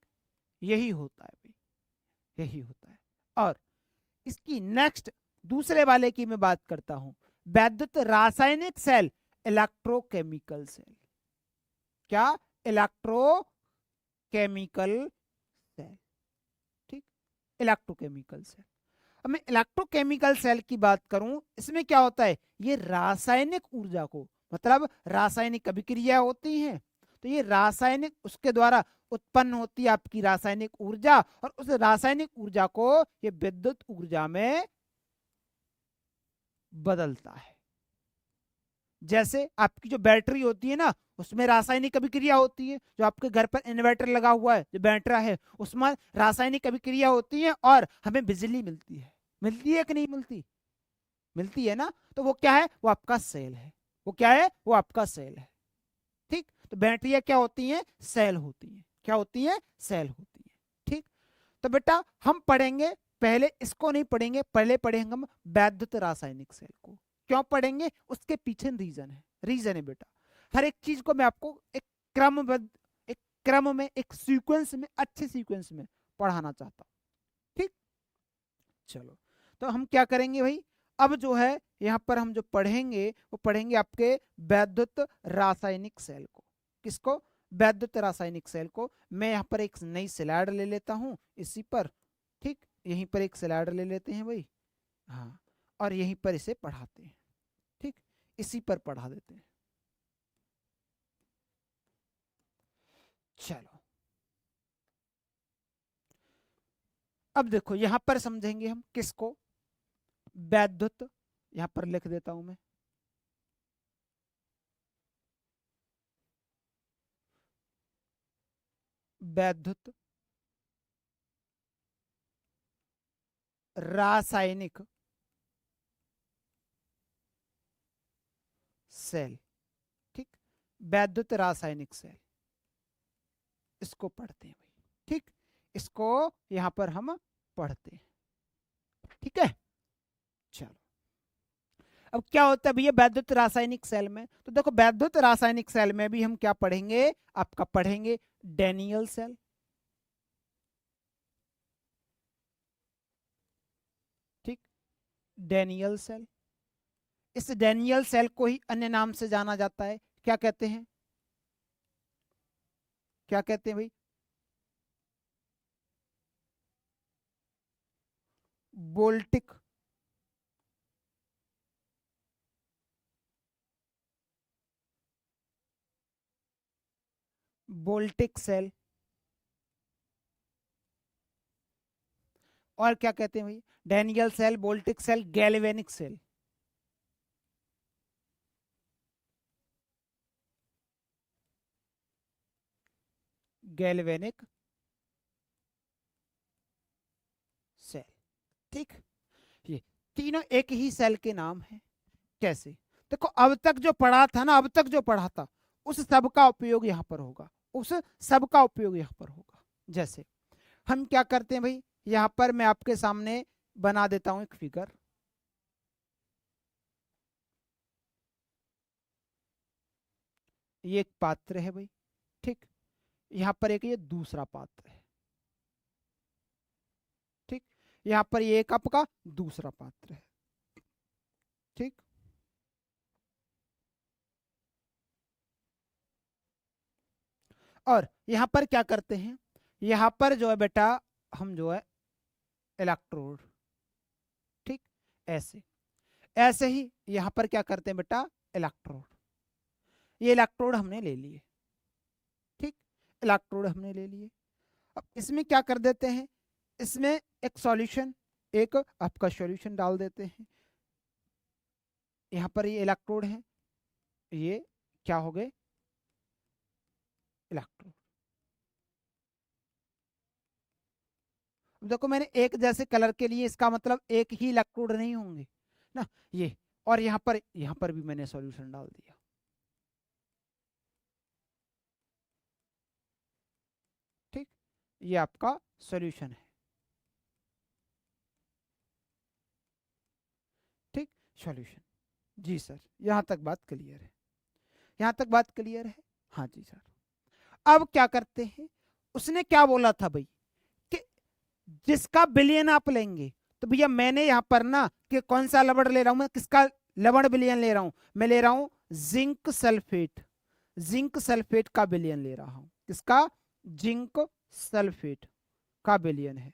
A: यही होता है भाई, यही होता है। और इसकी नेक्स्ट दूसरे वाले की मैं बात करता हूं, वैद्युत रासायनिक सेल, इलेक्ट्रोकेमिकल सेल। क्या? Electrochemical cell. ठीक, इलेक्ट्रोकेमिकल सेल। अब मैं इलेक्ट्रोकेमिकल सेल की बात करूं, इसमें क्या होता है? ये रासायनिक ऊर्जा को, मतलब रासायनिक अभिक्रिया होती है, तो ये रासायनिक उसके द्वारा उत्पन्न होती है आपकी रासायनिक ऊर्जा, और उस रासायनिक ऊर्जा को ये विद्युत ऊर्जा में बदलता है। जैसे आपकी जो बैटरी होती है ना, उसमें रासायनिक अभिक्रिया होती है। जो आपके घर पर इन्वर्टर लगा हुआ है, जो बैटरी है, उसमें रासायनिक अभिक्रिया होती है और हमें बिजली मिलती है। मिलती है कि नहीं मिलती? मिलती है ना। तो वो क्या है? वो आपका सेल है। वो क्या है? वो आपका सेल है। ठीक, तो बैटरियां क्या होती हैं? सेल होती हैं। क्या होती हैं? सेल होती हैं। ठीक, तो बेटा हम पढ़ेंगे, पहले इसको नहीं पढ़ेंगे, पहले पढ़ेंगे हम वैद्युत रासायनिक सेल को। क्यों पढ़ेंगे? उसके पीछे रीजन है। रीजन है बेटा, हर एक चीज को मैं आपको एक क्रमबद्ध, एक क्रम में, एक सीक्वेंस में, अच्छे सीक्वेंस में पढ़ाना चाहता हूं। ठीक, चलो, तो हम क्या करेंगे भाई, अब जो है यहाँ पर हम जो पढ़ेंगे वो पढ़ेंगे आपके वैद्युत रासायनिक सेल को। किसको? वैद्युत रासायनिक सेल को। मैं यहाँ पर एक नई स्लाइड ले लेता हूँ इसी पर। ठीक, यहीं पर एक स्लाइड ले लेते हैं भाई। हाँ, और यहीं पर इसे पढ़ाते हैं। ठीक, इसी पर पढ़ा देते हैं। चलो, अब देखो यहां पर समझेंगे हम किसको? वैद्युत, यहां पर लिख देता हूं मैं, वैद्युत रासायनिक सेल। ठीक, वैद्युत रासायनिक सेल, इसको पढ़ते हैं भाई। ठीक, इसको यहां पर हम पढ़ते हैं। ठीक है, चलो, अब क्या होता है भैया वैद्युत रासायनिक सेल में? तो देखो वैद्युत रासायनिक सेल में भी हम क्या पढ़ेंगे? आपका पढ़ेंगे डैनियल सेल। ठीक, डैनियल सेल। इस डैनियल सेल को ही अन्य नाम से जाना जाता है, क्या कहते हैं? क्या कहते हैं भाई? Voltaic, voltaic cell. और क्या कहते हैं भाई? Daniell cell, voltaic cell, galvanic cell. Galvanic cell. ठीक, ये तीनों एक ही सेल के नाम है। कैसे? देखो अब तक जो पढ़ा था ना, अब तक जो पढ़ा था, उस सब का उपयोग यहाँ पर होगा। उस सब का उपयोग यहाँ पर होगा। जैसे हम क्या करते हैं भाई, यहाँ पर मैं आपके सामने बना देता हूं एक फिगर। ये एक पात्र है भाई। ठीक, यहाँ पर एक ये दूसरा पात्र है। ठीक, यहाँ पर ये एक आपका दूसरा पात्र है। ठीक, और यहाँ पर क्या करते हैं? यहाँ पर जो है बेटा, हम जो है इलेक्ट्रोड, ठीक, ऐसे ऐसे ही यहाँ पर क्या करते हैं बेटा? इलेक्ट्रोड। ये इलेक्ट्रोड हमने ले लिए। ठीक, इलेक्ट्रोड हमने ले लिए। अब इसमें क्या कर देते हैं? इसमें एक सॉल्यूशन, एक आपका सॉल्यूशन डाल देते हैं। यहाँ पर ये इलेक्ट्रोड है, ये क्या हो गए? इलेक्ट्रोड। देखो मैंने एक जैसे कलर के लिए, इसका मतलब एक ही इलेक्ट्रोड नहीं होंगे ना, ये। और यहाँ पर भी मैंने सॉल्यूशन डाल दिया। ठीक, ये आपका सॉल्यूशन है। सॉल्यूशन। जी सर, यहां तक बात क्लियर है, यहां तक बात क्लियर है। हाँ जी सर। अब क्या करते हैं, उसने क्या बोला था भाई कि जिसका बिलियन आप लेंगे, तो भैया मैंने यहां पर ना कि कौन सा लवण ले रहा हूं मैं, किसका लवण बिलियन ले रहा हूं, मैं ले रहा हूं जिंक सल्फेट, जिंक सल्फेट का बिलियन ले रहा हूं। किसका? जिंक सल्फेट का बिलियन है।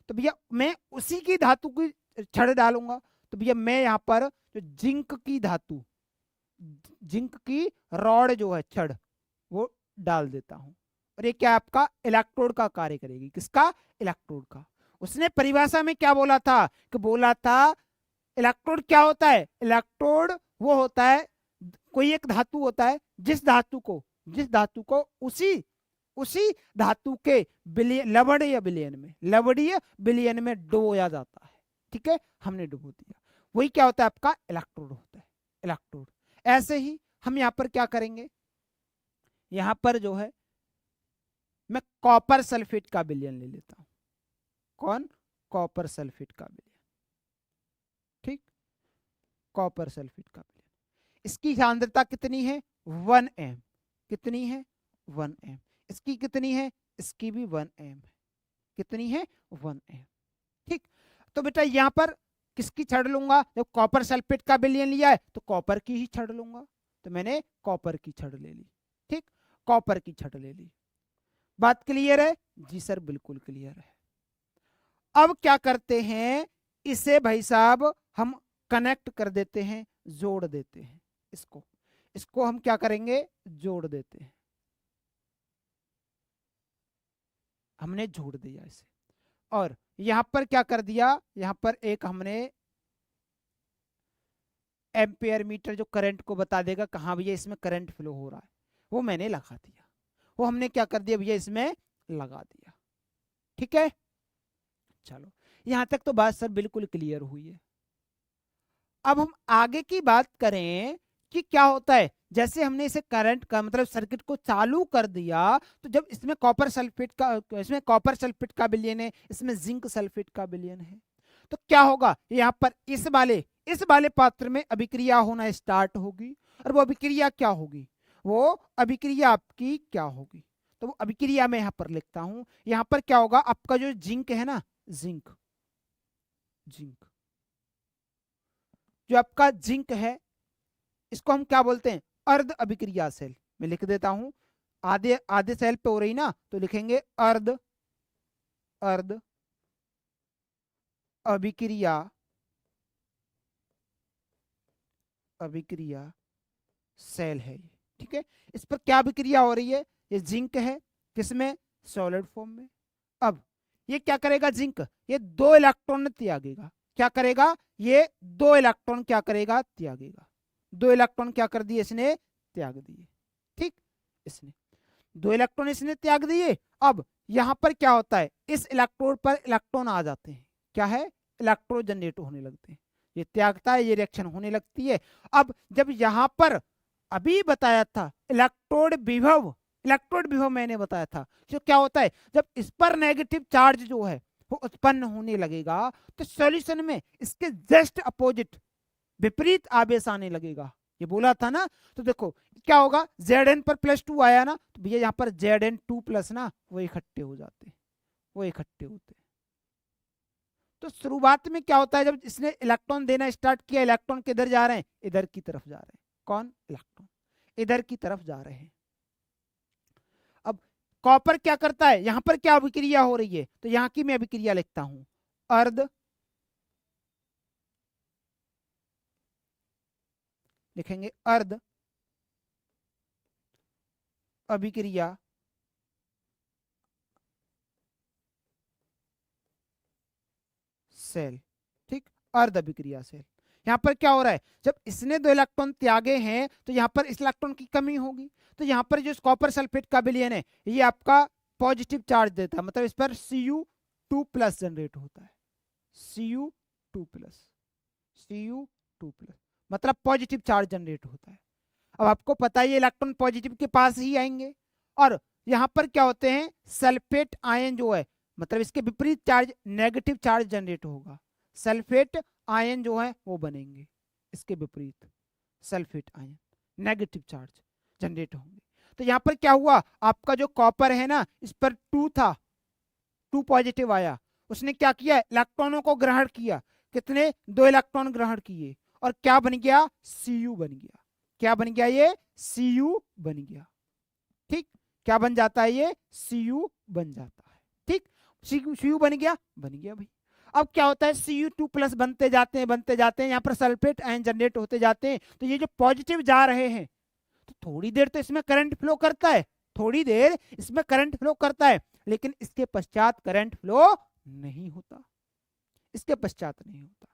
A: तो भैया मैं उसी की धातु की छड़ डालूंगा। तो भैया मैं यहां पर जो जिंक की धातु, जिंक की रॉड जो है छड़, वो डाल देता हूं। और ये क्या आपका इलेक्ट्रोड का कार्य करेगी। किसका? इलेक्ट्रोड का। उसने परिभाषा में क्या बोला था कि बोला था इलेक्ट्रोड क्या होता है, इलेक्ट्रोड वो होता है कोई एक धातु होता है जिस धातु को उसी उसी धातु के बिलियन, लवणीय बिलियन में, लवणीय बिलियन में डुबोया जाता है। ठीक है, हमने डुबो दिया, वही क्या होता है आपका इलेक्ट्रोड होता है, इलेक्ट्रोड। ऐसे ही हम यहां पर क्या करेंगे, यहां पर जो है मैं कॉपर सल्फेट का बिलियन ले लेता हूं। कौन? कॉपर सल्फेट का बिलियन। ठीक, कॉपर सल्फेट का बिलियन। इसकी सांद्रता कितनी है? 1 m। कितनी है? 1 m। इसकी कितनी है? इसकी भी 1 m है। कितनी है? 1 m। ठीक, तो बेटा यहां पर किसकी छड़ लूंगा, जब कॉपर सल्फेट का बिलियन लिया है तो कॉपर की ही छड़ लूंगा। तो मैंने कॉपर की छड़ ले ली। ठीक, कॉपर की छड़ ले ली। बात क्लियर है? जी सर, बिल्कुल क्लियर है। अब क्या करते हैं, इसे भाई साहब हम कनेक्ट कर देते हैं, जोड़ देते हैं। इसको इसको हम क्या करेंगे, जोड़ देते हैं। हमने जोड़ दिया इसे, और यहां पर क्या कर दिया, यहां पर एक हमने एम्पेयर मीटर जो करंट को बता देगा कहां भैया इसमें करंट फ्लो हो रहा है, वो मैंने लगा दिया। वो हमने क्या कर दिया भैया, इसमें लगा दिया। ठीक है, चलो यहां तक तो बात सर बिल्कुल क्लियर हुई है। अब हम आगे की बात करें कि क्या होता है, जैसे हमने इसे करंट का मतलब सर्किट को चालू कर दिया, तो जब इसमें कॉपर सल्फेट का, इसमें कॉपर सल्फेट का बिलियन है, इसमें जिंक सल्फेट का बिलियन है, तो क्या होगा, यहाँ पर इस वाले पात्र में अभिक्रिया होना स्टार्ट होगी। और वो अभिक्रिया क्या होगी, वो अभिक्रिया आपकी क्या होगी, तो वो अभिक्रिया मैं यहाँ पर लिखता हूं। यहाँ पर क्या होगा, आपका जो जिंक है ना, जिंक जिंक जो आपका जिंक है, इसको हम क्या बोलते हैं, अर्ध अभिक्रिया सेल। मैं लिख देता हूं, आधे आधे सेल पे हो रही ना, तो लिखेंगे अर्ध अर्ध अभिक्रिया अभिक्रिया सेल है ये। ठीक है, इस पर क्या अभिक्रिया हो रही है, ये जिंक है, किसमें, सॉलिड फॉर्म में। अब ये क्या करेगा, जिंक ये 2 इलेक्ट्रॉन त्यागेगा। क्या करेगा, ये 2 इलेक्ट्रॉन क्या करेगा, त्यागेगा। 2 इलेक्ट्रॉन क्या कर दिए इसने, त्याग दिए। ठीक, इसने 2 इलेक्ट्रॉन इसने त्याग दिए। अब यहां पर क्या होता है, इस इलेक्ट्रोड पर इलेक्ट्रॉन आ जाते हैं, क्या है, इलेक्ट्रॉन जनरेट होने लगते हैं, ये त्यागता है, ये रिएक्शन होने लगती है। अब जब यहां पर अभी बताया था इलेक्ट्रोड विभव मैंने बताया था, जो क्या होता है, जब इस पर नेगेटिव चार्ज जो है वो उत्पन्न होने लगेगा, तो सॉल्यूशन में इसके जस्ट अपोजिट विपरीत आवेश आने लगेगा, ये बोला था ना। तो देखो क्या होगा, Zn पर +2 आया ना, तो भैया यहाँ पर Zn2+ ना वो इकट्ठे हो जाते हैं, वो इकट्ठे होते हैं। तो शुरुआत में क्या होता है, जब इसने इलेक्ट्रॉन देना स्टार्ट किया, इलेक्ट्रॉन किधर जा रहे हैं, इधर की तरफ जा रहे हैं। कौन, इलेक्ट्रॉन इधर की तरफ जा रहे हैं। अब कॉपर क्या करता है, यहां पर क्या अभिक्रिया हो रही है, तो यहां की मैं अभिक्रिया लिखता हूं, अर्ध, लिखेंगे अर्ध अभिक्रिया सेल। ठीक, अर्ध अभिक्रिया सेल। यहां पर क्या हो रहा है, जब इसने 2 इलेक्ट्रॉन त्यागे हैं, तो यहां पर इस इलेक्ट्रॉन की कमी होगी। तो यहां पर जो कॉपर सल्फेट का विलयन है, ये आपका पॉजिटिव चार्ज देता है, मतलब इस पर Cu2+ जनरेट होता है, Cu2+, Cu2+, मतलब पॉजिटिव चार्ज जनरेट होता है। अब आपको पता है ये इलेक्ट्रॉन पॉजिटिव के पास ही आएंगे, और यहां पर क्या होते हैं, सल्फेट आयन जो है, मतलब इसके विपरीत चार्ज नेगेटिव चार्ज जनरेट होगा, सल्फेट आयन जो है वो बनेंगे, इसके विपरीत sulphate ion negative charge generate होंगे। तो यहाँ पर क्या हुआ, आपका जो कॉपर है ना, इस पर 2 था, 2 पॉजिटिव आया, उसने क्या किया, इलेक्ट्रॉनों को ग्रहण किया, कितने, 2 इलेक्ट्रॉन ग्रहण किए, और क्या बन गया, Cu बन गया। क्या बन गया, ये Cu बन गया। ठीक, क्या बन जाता है, ये Cu बन जाता है। ठीक, Cu बन गया भाई। अब क्या होता है, Cu2+ बनते जाते हैं, यहाँ पर सल्फेट आयन जनरेट होते जाते हैं। तो ये जो पॉजिटिव जा रहे हैं, तो थोड़ी देर तो इसमें करंट फ्लो करता है, थोड़ी देर इसमें करंट फ्लो करता है, लेकिन इसके पश्चात करंट फ्लो नहीं होता, इसके पश्चात नहीं होता।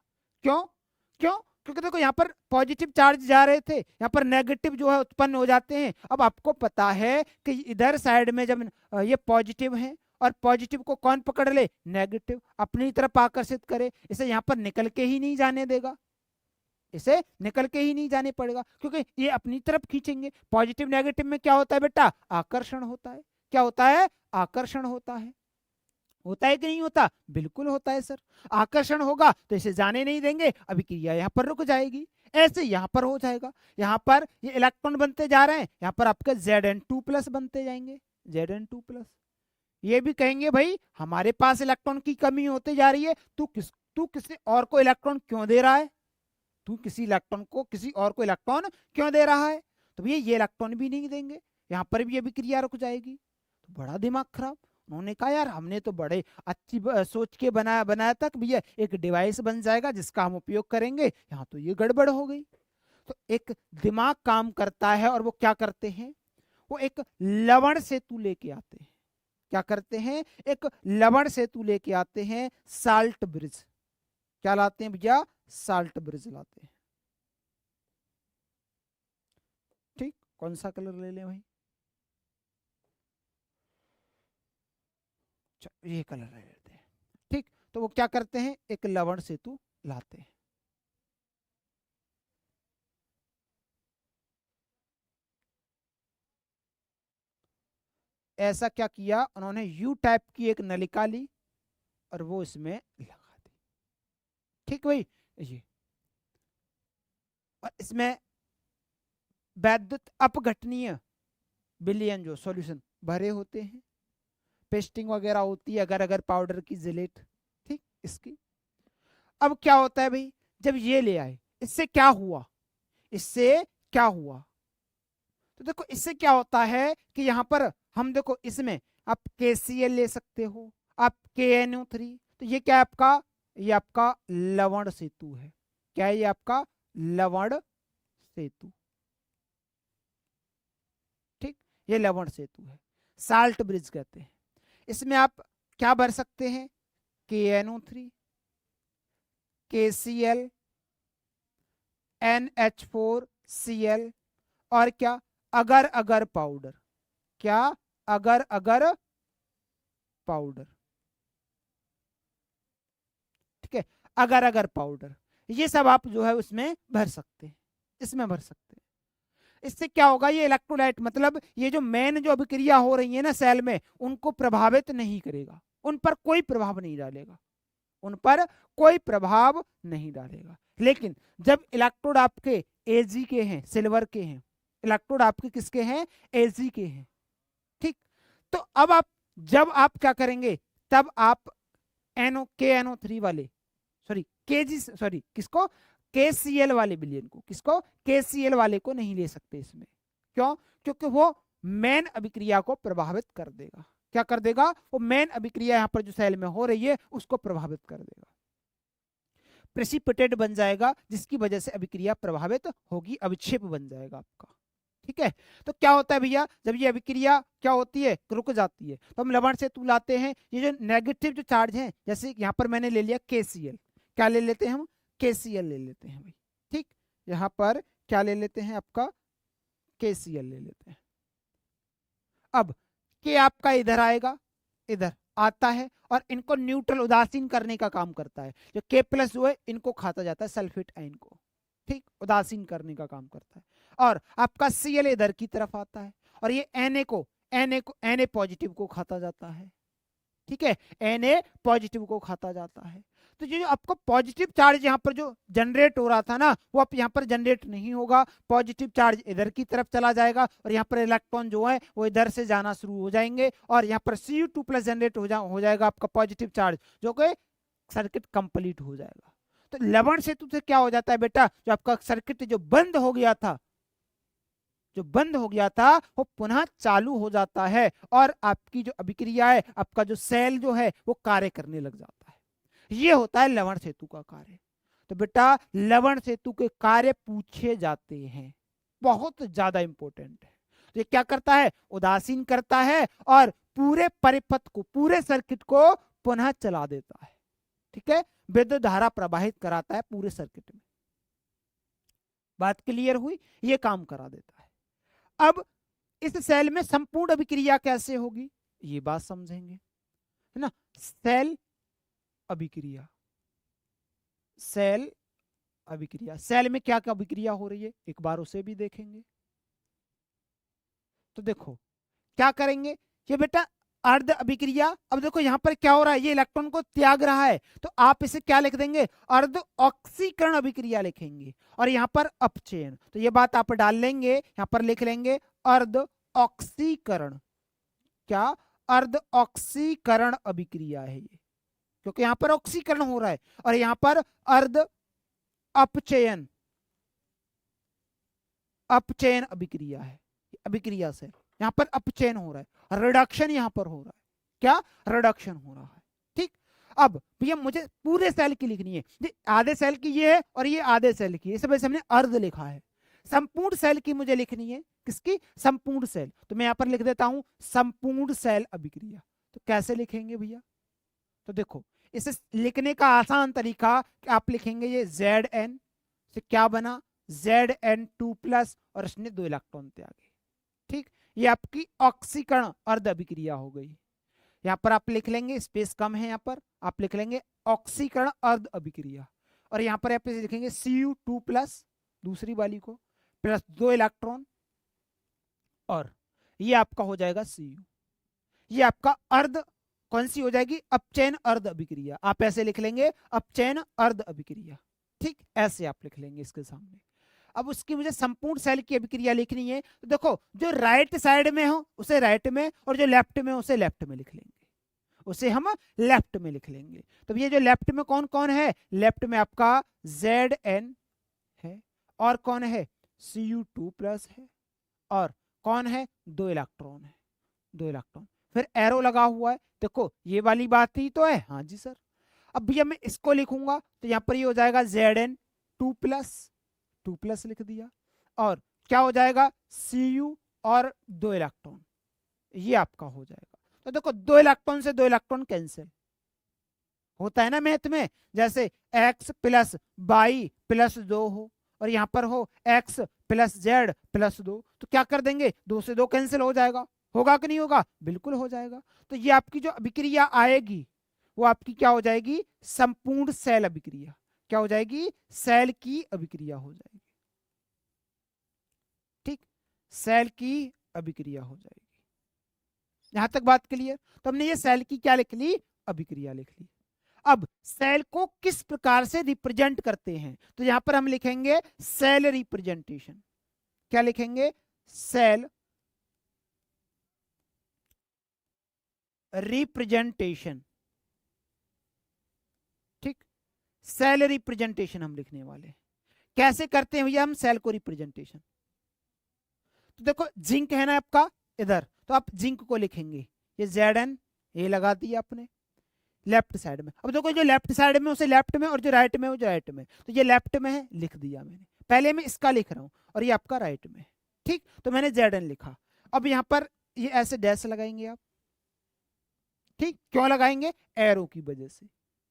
A: क्यों? क्योंकि देखो यहाँ पर पॉजिटिव चार्ज जा रहे थे, यहाँ पर नेगेटिव जो है उत्पन्न हो जाते हैं। अब आपको पता है कि इधर साइड में जब ये पॉजिटिव है, और पॉजिटिव को कौन पकड़ ले, नेगेटिव, अपनी तरफ आकर्षित करे, इसे यहाँ पर निकल के ही नहीं जाने देगा, इसे निकल के ही नहीं जाने पड़ेगा, क्योंकि ये अपनी तरफ खींचेंगे। पॉजिटिव नेगेटिव में क्या होता है बेटा, आकर्षण होता है। क्या होता है, आकर्षण होता है। होता है कि नहीं होता, बिल्कुल होता है सर। आकर्षण होगा तो इसे जाने नहीं देंगे, अभिक्रिया यहाँ पर रुक जाएगी। ऐसे यहाँ पर हो जाएगा, यहाँ पर ये इलेक्ट्रॉन बनते जा रहे हैं, यहाँ पर आपके Zn2+ बनते जाएंगे, Zn2+। ये भी कहेंगे भाई हमारे पास इलेक्ट्रॉन की कमी होती जा रही है, तू किसी और को इलेक्ट्रॉन क्यों दे रहा है, तू किसी इलेक्ट्रॉन को, किसी और को इलेक्ट्रॉन क्यों दे रहा है। तो भैया ये इलेक्ट्रॉन भी नहीं देंगे, यहाँ पर भी अभिक्रिया रुक जाएगी। तो बड़ा दिमाग खराब। उन्होंने कहा यार हमने तो बड़े अच्छी सोच के बनाया था कि भैया एक डिवाइस बन जाएगा जिसका हम उपयोग करेंगे, यहाँ तो ये गड़बड़ हो गई। तो एक दिमाग काम करता है, और वो क्या करते हैं, वो एक लवण सेतु लेके आते हैं। क्या करते हैं, एक लवण सेतु लेके आते हैं, साल्ट ब्रिज। क्या लाते हैं भैया, साल्ट ब्रिज लाते हैं। ठीक, कौन सा कलर ले लें भाई, ये कलर ले लेते हैं। ठीक, तो वो क्या करते हैं, एक लवण सेतु लाते हैं। ऐसा क्या किया उन्होंने, यू टाइप की एक नलिका ली और वो इसमें लगा दी। ठीक भाई, ये और इसमें वैद्युत अपघटनीय विलयन जो सॉल्यूशन भरे होते हैं, पेस्टिंग वगैरह होती है अगर अगर पाउडर की जिलेट। ठीक, इसकी अब क्या होता है भाई, जब ये ले आए, इससे क्या हुआ, इससे क्या हुआ, तो देखो इससे क्या होता है कि यहां पर हम देखो, इसमें आप KCl ले सकते हो, आप KNO3, तो ये क्या है आपका, ये आपका लवण सेतु है। क्या है ये आपका, लवण सेतु। ठीक, ये लवण सेतु है, साल्ट ब्रिज कहते हैं। इसमें आप क्या भर सकते हैं, KNO3, KCl, NH4Cl, और क्या, अगर अगर पाउडर। क्या, अगर अगर पाउडर। ठीक है, अगर अगर पाउडर, ये सब आप जो है उसमें भर सकते हैं, इसमें भर सकते हैं। इससे क्या होगा, ये इलेक्ट्रोलाइट मतलब ये जो मेन जो अभिक्रिया हो रही है ना सेल में, उनको प्रभावित नहीं करेगा, उन पर कोई प्रभाव नहीं डालेगा, उन पर कोई प्रभाव नहीं डालेगा। लेकिन जब इलेक्ट्रोड आपके Ag के हैं, सिल्वर के हैं, इलेक्ट्रोड आपके किसके हैं, Ag के हैं। ठीक, तो अब आप जब आप क्या करेंगे, तब आप KNO3 वाले, किसको, KCl वाले विलयन को, किसको, KCl वाले को नहीं ले सकते इसमें। क्यों, क्योंकि वो मेन अभिक्रिया को प्रभावित कर देगा। क्या कर देगा, वो मेन अभिक्रिया यहाँ पर जो सेल में हो रही है उसको प्रभावित कर देगा, प्रेसिपिटेट बन जाएगा, जिसकी वजह से अभिक्रिया प्रभावित होगी, अविक्षेप बन जाएगा आपका। ठीक है, तो क्या होता है भैया, जब ये अभिक्रिया क्या होती है, रुक जाती है, तो हम लवण सेतु लाते हैं। ये जो नेगेटिव जो चार्ज है, जैसे यहाँ पर मैंने ले लिया KCl, क्या ले लेते हैं हम, KCl ले लेते हैं भाई। ठीक, यहाँ पर क्या ले लेते हैं, आपका KCl ले लेते हैं। अब K आपका इधर आएगा, इधर आता है, और इनको न्यूट्रल उदासीन करने का काम करता है। जो K+ जो है इनको खाता जाता है, सल्फेट आयन को, ठीक, उदासीन करने का काम करता है। और आपका Cl इधर की तरफ आता है, और ये Na पॉजिटिव को खाता जाता है। ठीक है, Na पॉजिटिव को खाता जाता है। तो ये जो आपको पॉजिटिव चार्ज यहाँ पर जो जनरेट हो रहा था ना, वो अब यहाँ पर जनरेट नहीं होगा। पॉजिटिव चार्ज इधर की तरफ चला जाएगा और यहाँ पर इलेक्ट्रॉन जो है वो इधर से जाना शुरू हो जाएंगे और यहाँ पर Cu2+ जनरेट हो जाएगा आपका पॉजिटिव चार्ज, जो कि सर्किट कंप्लीट हो जाएगा। तो लवण सेतु से क्या हो जाता है बेटा, जो आपका सर्किट जो बंद हो गया था, वो पुनः चालू हो जाता है और आपकी जो अभिक्रिया है, आपका जो सेल जो है वो कार्य करने लग जाता है। ये होता है लवण सेतु का कार्य। तो बेटा लवण सेतु के कार्य पूछे जाते हैं, बहुत ज्यादा इंपॉर्टेंट है। तो ये क्या करता है, उदासीन करता है और पूरे परिपथ को, पूरे सर्किट को पुनः चला देता है। ठीक है, विद्युत धारा प्रवाहित कराता है पूरे सर्किट में। बात क्लियर हुई, ये काम करा देता है। अब इस सेल में संपूर्ण अभिक्रिया कैसे होगी, ये बात समझेंगे, है ना। सेल अभिक्रिया, सेल में क्या क्या अभिक्रिया हो रही है, एक बार उसे भी देखेंगे। तो देखो क्या करेंगे, ये बेटा अर्ध अभिक्रिया। अब देखो यहाँ पर क्या हो रहा है, ये इलेक्ट्रॉन को त्याग रहा है, तो आप इसे क्या लिख देंगे, अर्ध ऑक्सीकरण अभिक्रिया लिखेंगे। और यहाँ पर अपचयन, तो ये बात आप डाल लेंगे, यहाँ पर लिख लेंगे अर्ध ऑक्सीकरण। क्या, अर्ध ऑक्सीकरण अभिक्रिया है ये, क्योंकि यहाँ पर ऑक्सीकरण हो रहा है। और यहाँ पर अर्ध अपचयन, अपचयन अभिक्रिया है, अभिक्रिया से यहाँ पर अपचयन हो रहा है, रिडक्शन यहाँ पर हो रहा है। क्या, रिडक्शन हो रहा है। ठीक, अब भैया मुझे पूरे सेल की लिखनी है, आधे सेल की ये है और ये आधे सेल की, इस वजह से हमने अर्ध लिखा है। संपूर्ण सेल की मुझे लिखनी है, किसकी, संपूर्ण सेल। तो मैं यहाँ पर लिख देता हूं संपूर्ण सेल अभिक्रिया। तो कैसे लिखेंगे भैया, तो देखो इसे लिखने का आसान तरीका, आप लिखेंगे ये Zn से क्या बना, Zn2+ और इसने 2 इलेक्ट्रॉन त्यागे। ठीक, ये आपकी ऑक्सीकरण अर्ध अभिक्रिया हो गई। यहाँ पर आप लिख लेंगे, स्पेस कम है, यहाँ पर आप लिख लेंगे ऑक्सीकरण अर्ध अभिक्रिया। और यहाँ पर आप लिखेंगे Cu2+, दूसरी वाली को, प्लस 2 इलेक्ट्रॉन, और ये आपका हो जाएगा Cu। ये आपका अर्ध कौन सी हो जाएगी, अपचयन अर्ध अभिक्रिया। आप ऐसे लिख लेंगे अपचयन अर्ध अभिक्रिया। ठीक, ऐसे आप लिख लेंगे इसके सामने। अब उसकी मुझे संपूर्ण सेल की अभिक्रिया लिखनी है, तो देखो जो राइट साइड में हो उसे राइट में, और जो लेफ्ट में उसे लेफ्ट में लिख लेंगे, उसे हम लेफ्ट में लिख लेंगे। तो ये जो लेफ्ट में कौन कौन है, लेफ्ट में आपका Zn है, और कौन है, Cu2+ है, और कौन है, 2 इलेक्ट्रॉन है, 2 इलेक्ट्रॉन। फिर एरो लगा हुआ है, देखो ये वाली बात ही तो है, हाँ जी सर। अब भैया मैं इसको लिखूंगा, तो यहाँ पर ये हो जाएगा Zn2+, 2+ लिख दिया, और क्या हो जाएगा, Cu और 2 इलेक्ट्रॉन, ये आपका हो जाएगा। तो देखो 2 इलेक्ट्रॉन से 2 इलेक्ट्रॉन कैंसिल होता है ना मैथ में, जैसे x + y + 2 हो, और यहाँ पर हो x + z + 2, तो क्या कर देंगे, 2 से 2 कैंसिल हो जाएगा। होगा कि नहीं होगा, बिल्कुल हो जाएगा। तो ये आपकी जो अभिक्रिया आएगी वो आपकी क्या हो जाएगी, संपूर्ण सेल अभिक्रिया। क्या हो जाएगी, सेल की अभिक्रिया हो जाएगी। ठीक, सेल की अभिक्रिया हो जाएगी। यहां तक बात क्लियर। तो हमने ये सेल की क्या लिख ली, अभिक्रिया लिख ली। अब सेल को किस प्रकार से रिप्रेजेंट करते हैं, तो यहां पर हम लिखेंगे सेल रिप्रेजेंटेशन। क्या लिखेंगे, सेल रिप्रेजेंटेशन। ठीक, सेल रिप्रेजेंटेशन हम लिखने वाले हैं। कैसे करते हैं भैया हम सेल को रिप्रेजेंटेशन, तो देखो जिंक है ना आपका इधर, तो आप जिंक को लिखेंगे, ये Zn ये लगा दिया आपने लेफ्ट साइड में। अब देखो जो लेफ्ट साइड में उसे लेफ्ट में, और जो राइट में वो जो राइट में, तो ये लेफ्ट में है, लिख दिया मैंने। पहले मैं इसका लिख रहा हूं और ये आपका राइट में है। ठीक, तो मैंने Zn लिखा। अब यहाँ पर ये ऐसे डैश लगाएंगे आप। ठीक, क्यों लगाएंगे, एरो की वजह से,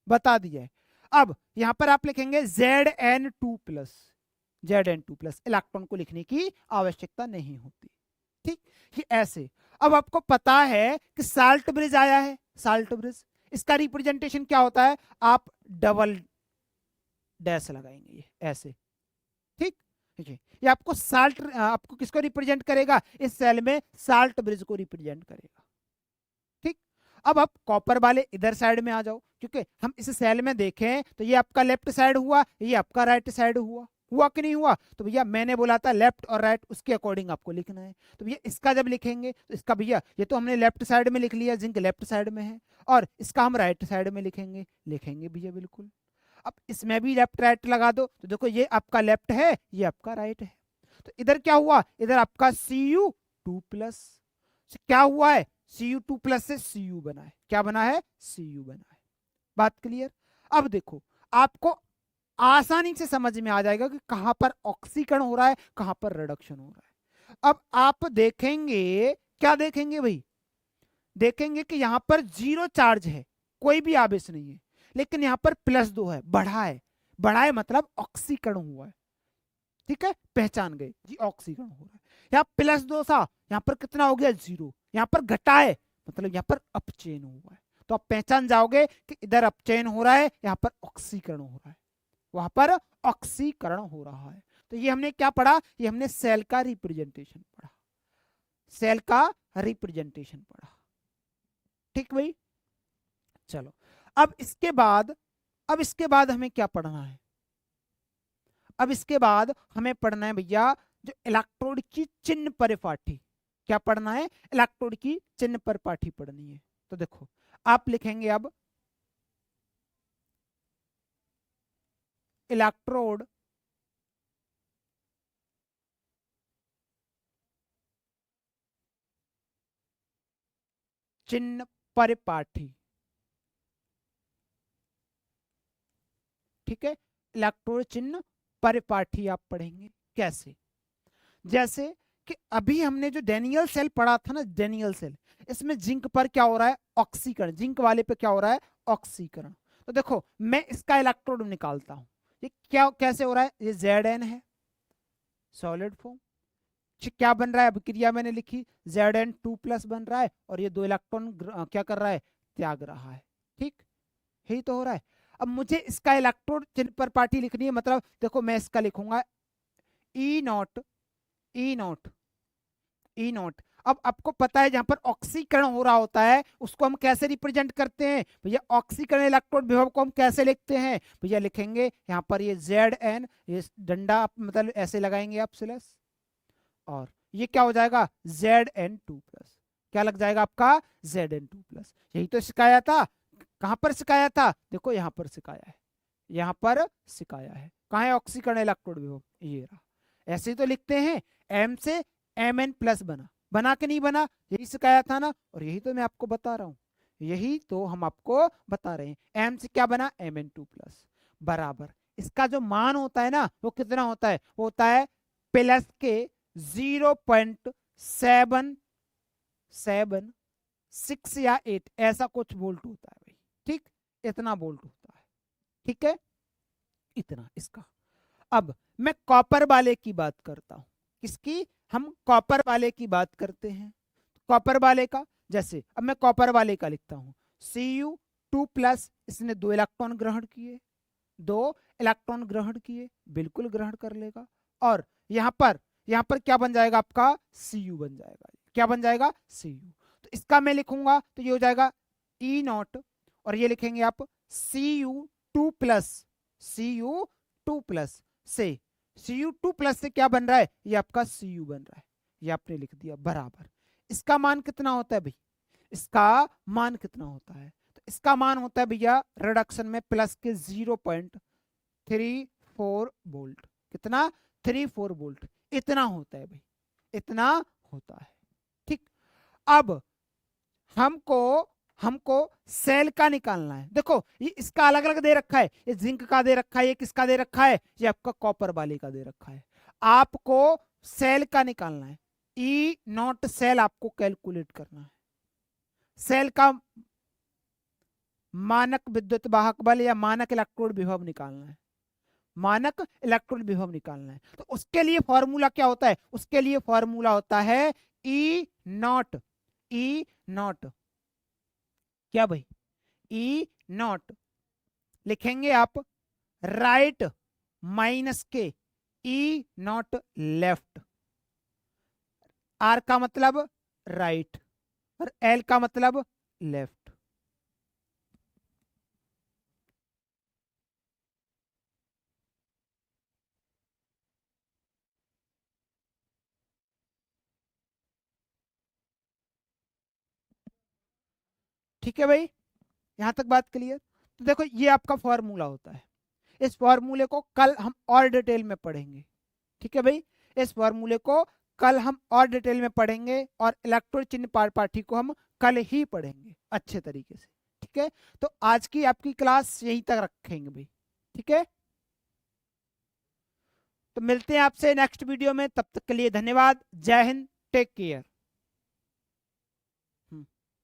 A: बता दिया है। अब यहां पर आप लिखेंगे Zn2+, Zn2+, इलेक्ट्रॉन को लिखने की आवश्यकता नहीं होती। ठीक, ये ऐसे। अब आपको पता है कि साल्ट ब्रिज आया है, साल्ट ब्रिज, इसका रिप्रेजेंटेशन क्या होता है, आप डबल डैश लगाएंगे ये ऐसे। ठीक, ये आपको साल्ट, आपको किसको रिप्रेजेंट करेगा, इस सेल में साल्ट ब्रिज को रिप्रेजेंट करेगा। ठीक, अब आप कॉपर वाले इधर साइड में आ जाओ, क्योंकि हम इस सेल में देखें तो ये आपका लेफ्ट साइड हुआ, ये आपका राइट साइड हुआ, हुआ कि नहीं हुआ? तो भैया मैंने बोला था लेफ्ट और राइट उसके अकॉर्डिंग आपको लिखना है। तो भैया इसका जब लिखेंगे तो इसका भैया ये तो हमने लेफ्ट साइड में लिख लिया, जिंक लेफ्ट साइड में है, और इसका हम राइट साइड में लिखेंगे, लिखेंगे भैया बिल्कुल। अब इसमें भी लेफ्ट राइट लगा दो तो देखो ये आपका लेफ्ट है, ये आपका राइट है। तो इधर क्या हुआ, इधर आपका Cu2+, क्या हुआ है, Cu2+ से Cu बना है, क्या बना है, Cu बना है। बात क्लियर? अब देखो आपको आसानी से समझ में आ जाएगा कि कहां पर ऑक्सीकरण हो रहा है, कहां पर रिडक्शन हो रहा है। अब आप देखेंगे, क्या देखेंगे भाई, देखेंगे कि यहां पर 0 चार्ज है, कोई भी आवेश नहीं है, लेकिन यहां पर +2 है, बढ़ा है, बढ़ा है मतलब ऑक्सीकरण हुआ है। ठीक है, पहचान गए जी, ऑक्सीकरण हो रहा है। यहाँ +2 था, यहाँ पर कितना हो गया, 0, यहाँ पर घटा है मतलब यहाँ पर अपचयन हुआ है। तो आप पहचान जाओगे कि इधर अपचयन हो रहा है, यहाँ पर ऑक्सीकरण हो रहा है, वहां पर ऑक्सीकरण हो रहा है। तो ये हमने क्या पढ़ा, ये हमने सेल का रिप्रेजेंटेशन पढ़ा, सेल का रिप्रेजेंटेशन पढ़ा। ठीक भाई, चलो अब इसके बाद हमें क्या पढ़ना है, अब इसके बाद हमें पढ़ना है भैया जो इलेक्ट्रोड की चिन्ह परिपाटी। क्या पढ़ना है, इलेक्ट्रोड की चिन्ह परिपाटी पढ़नी है। तो देखो आप लिखेंगे अब इलेक्ट्रोड चिन्ह परिपाटी। ठीक है, इलेक्ट्रोड चिन्ह परिपाटी आप पढ़ेंगे कैसे, जैसे कि अभी हमने जो डेनियल सेल पढ़ा था ना, डेनियल सेल, इसमें जिंक पर क्या हो रहा है, ऑक्सीकरण, जिंक वाले पे क्या हो रहा है, ऑक्सीकरण। तो देखो मैं इसका इलेक्ट्रोड निकालता हूं, ये क्या कैसे हो रहा है, ये Zn है, सॉलिड फॉर्म, क्या बन रहा है, अभिक्रिया मैंने लिखी, Zn2+ बन रहा है, और ये 2 इलेक्ट्रॉन क्या कर रहा है, त्याग रहा है। ठीक, यही तो हो रहा है। अब मुझे इसका इलेक्ट्रोड चिन्ह पर पार्टी लिखनी है, मतलब देखो मैं इसका लिखूंगा E0, E0, E0। अब आपको पता है जहां पर ऑक्सीकरण हो रहा होता है उसको हम कैसे रिप्रेजेंट करते हैं भैया, ऑक्सीकरण इलेक्ट्रोड विभव को हम कैसे लिखते हैं भैया, लिखेंगे यहाँ पर ये Zn, ये डंडा आप मतलब ऐसे लगाएंगे आप स्लैश, और ये क्या हो जाएगा, Zn2+, क्या लग जाएगा आपका, Zn2+। यही तो सिखाया था, कहां पर सिखाया था, देखो यहां पर सिखाया है, यहां पर सिखाया है, कहां है ऑक्सीकरण इलेक्ट्रोड विभव, ये रहा। ऐसे तो लिखते हैं, M से Mn+ बना, बना के नहीं बना, यही सिखाया था ना, और यही तो मैं आपको बता रहा हूं, यही तो हम आपको बता रहे हैं। M से क्या बना, Mn2+, बराबर इसका जो मान होता है ना वो कितना होता है, वो होता है प्लस के 0.776 या 8, ऐसा कुछ वोल्ट होता है भाई। ठीक, इतना वोल्ट होता है। ठीक है, इतना इसका। अब मैं कॉपर वाले की बात करता हूं, किसकी, हम कॉपर वाले की बात करते हैं। कॉपर वाले का, जैसे अब मैं कॉपर वाले का लिखता हूं Cu2+, इसने 2 इलेक्ट्रॉन ग्रहण किए, 2 इलेक्ट्रॉन ग्रहण किए, बिल्कुल ग्रहण कर लेगा, और यहां पर क्या बन जाएगा आपका, Cu बन जाएगा, क्या बन जाएगा, Cu। तो इसका मैं लिखूंगा तो ये हो जाएगा E0, और ये लिखेंगे आप Cu2+, Cu2+ से, Cu2+ से क्या बन रहा है, ये आपका Cu बन रहा है, ये आपने लिख दिया बराबर। इसका मान कितना होता है भाई, इसका मान कितना होता है, तो इसका मान होता है भैया रिडक्शन में प्लस के 0.34 वोल्ट, कितना, 34 वोल्ट, इतना होता है भाई, इतना होता है। ठीक, अब हमको हमको सेल का निकालना है। देखो ये इसका अलग अलग दे रखा है, ये जिंक का दे रखा है, ये किसका दे रखा है, ये आपका कॉपर वाले का दे रखा है। आपको सेल का निकालना है, E0 सेल आपको कैलकुलेट करना है, सेल का मानक विद्युत वाहक बल या मानक इलेक्ट्रोड विभव निकालना है, मानक इलेक्ट्रोड विभव निकालना है। तो उसके लिए फॉर्मूला क्या होता है, उसके लिए फॉर्मूला होता है E0, E0 क्या भाई, E0 लिखेंगे आप राइट माइनस के E0 लेफ्ट, R का मतलब राइट और L का मतलब लेफ्ट। ठीक है भाई, यहां तक बात क्लियर। तो देखो ये आपका फॉर्मूला होता है, इस फॉर्मूले को कल हम और डिटेल में पढ़ेंगे। ठीक है भाई, इस फॉर्मूले को कल हम और डिटेल में पढ़ेंगे और इलेक्ट्रॉन चिन्ह पाठी को हम कल ही पढ़ेंगे अच्छे तरीके से। ठीक है, तो आज की आपकी क्लास यहीं तक रखेंगे भाई। ठीक है, तो मिलते हैं आपसे नेक्स्ट वीडियो में, तब तक के लिए धन्यवाद। जय हिंद, टेक केयर।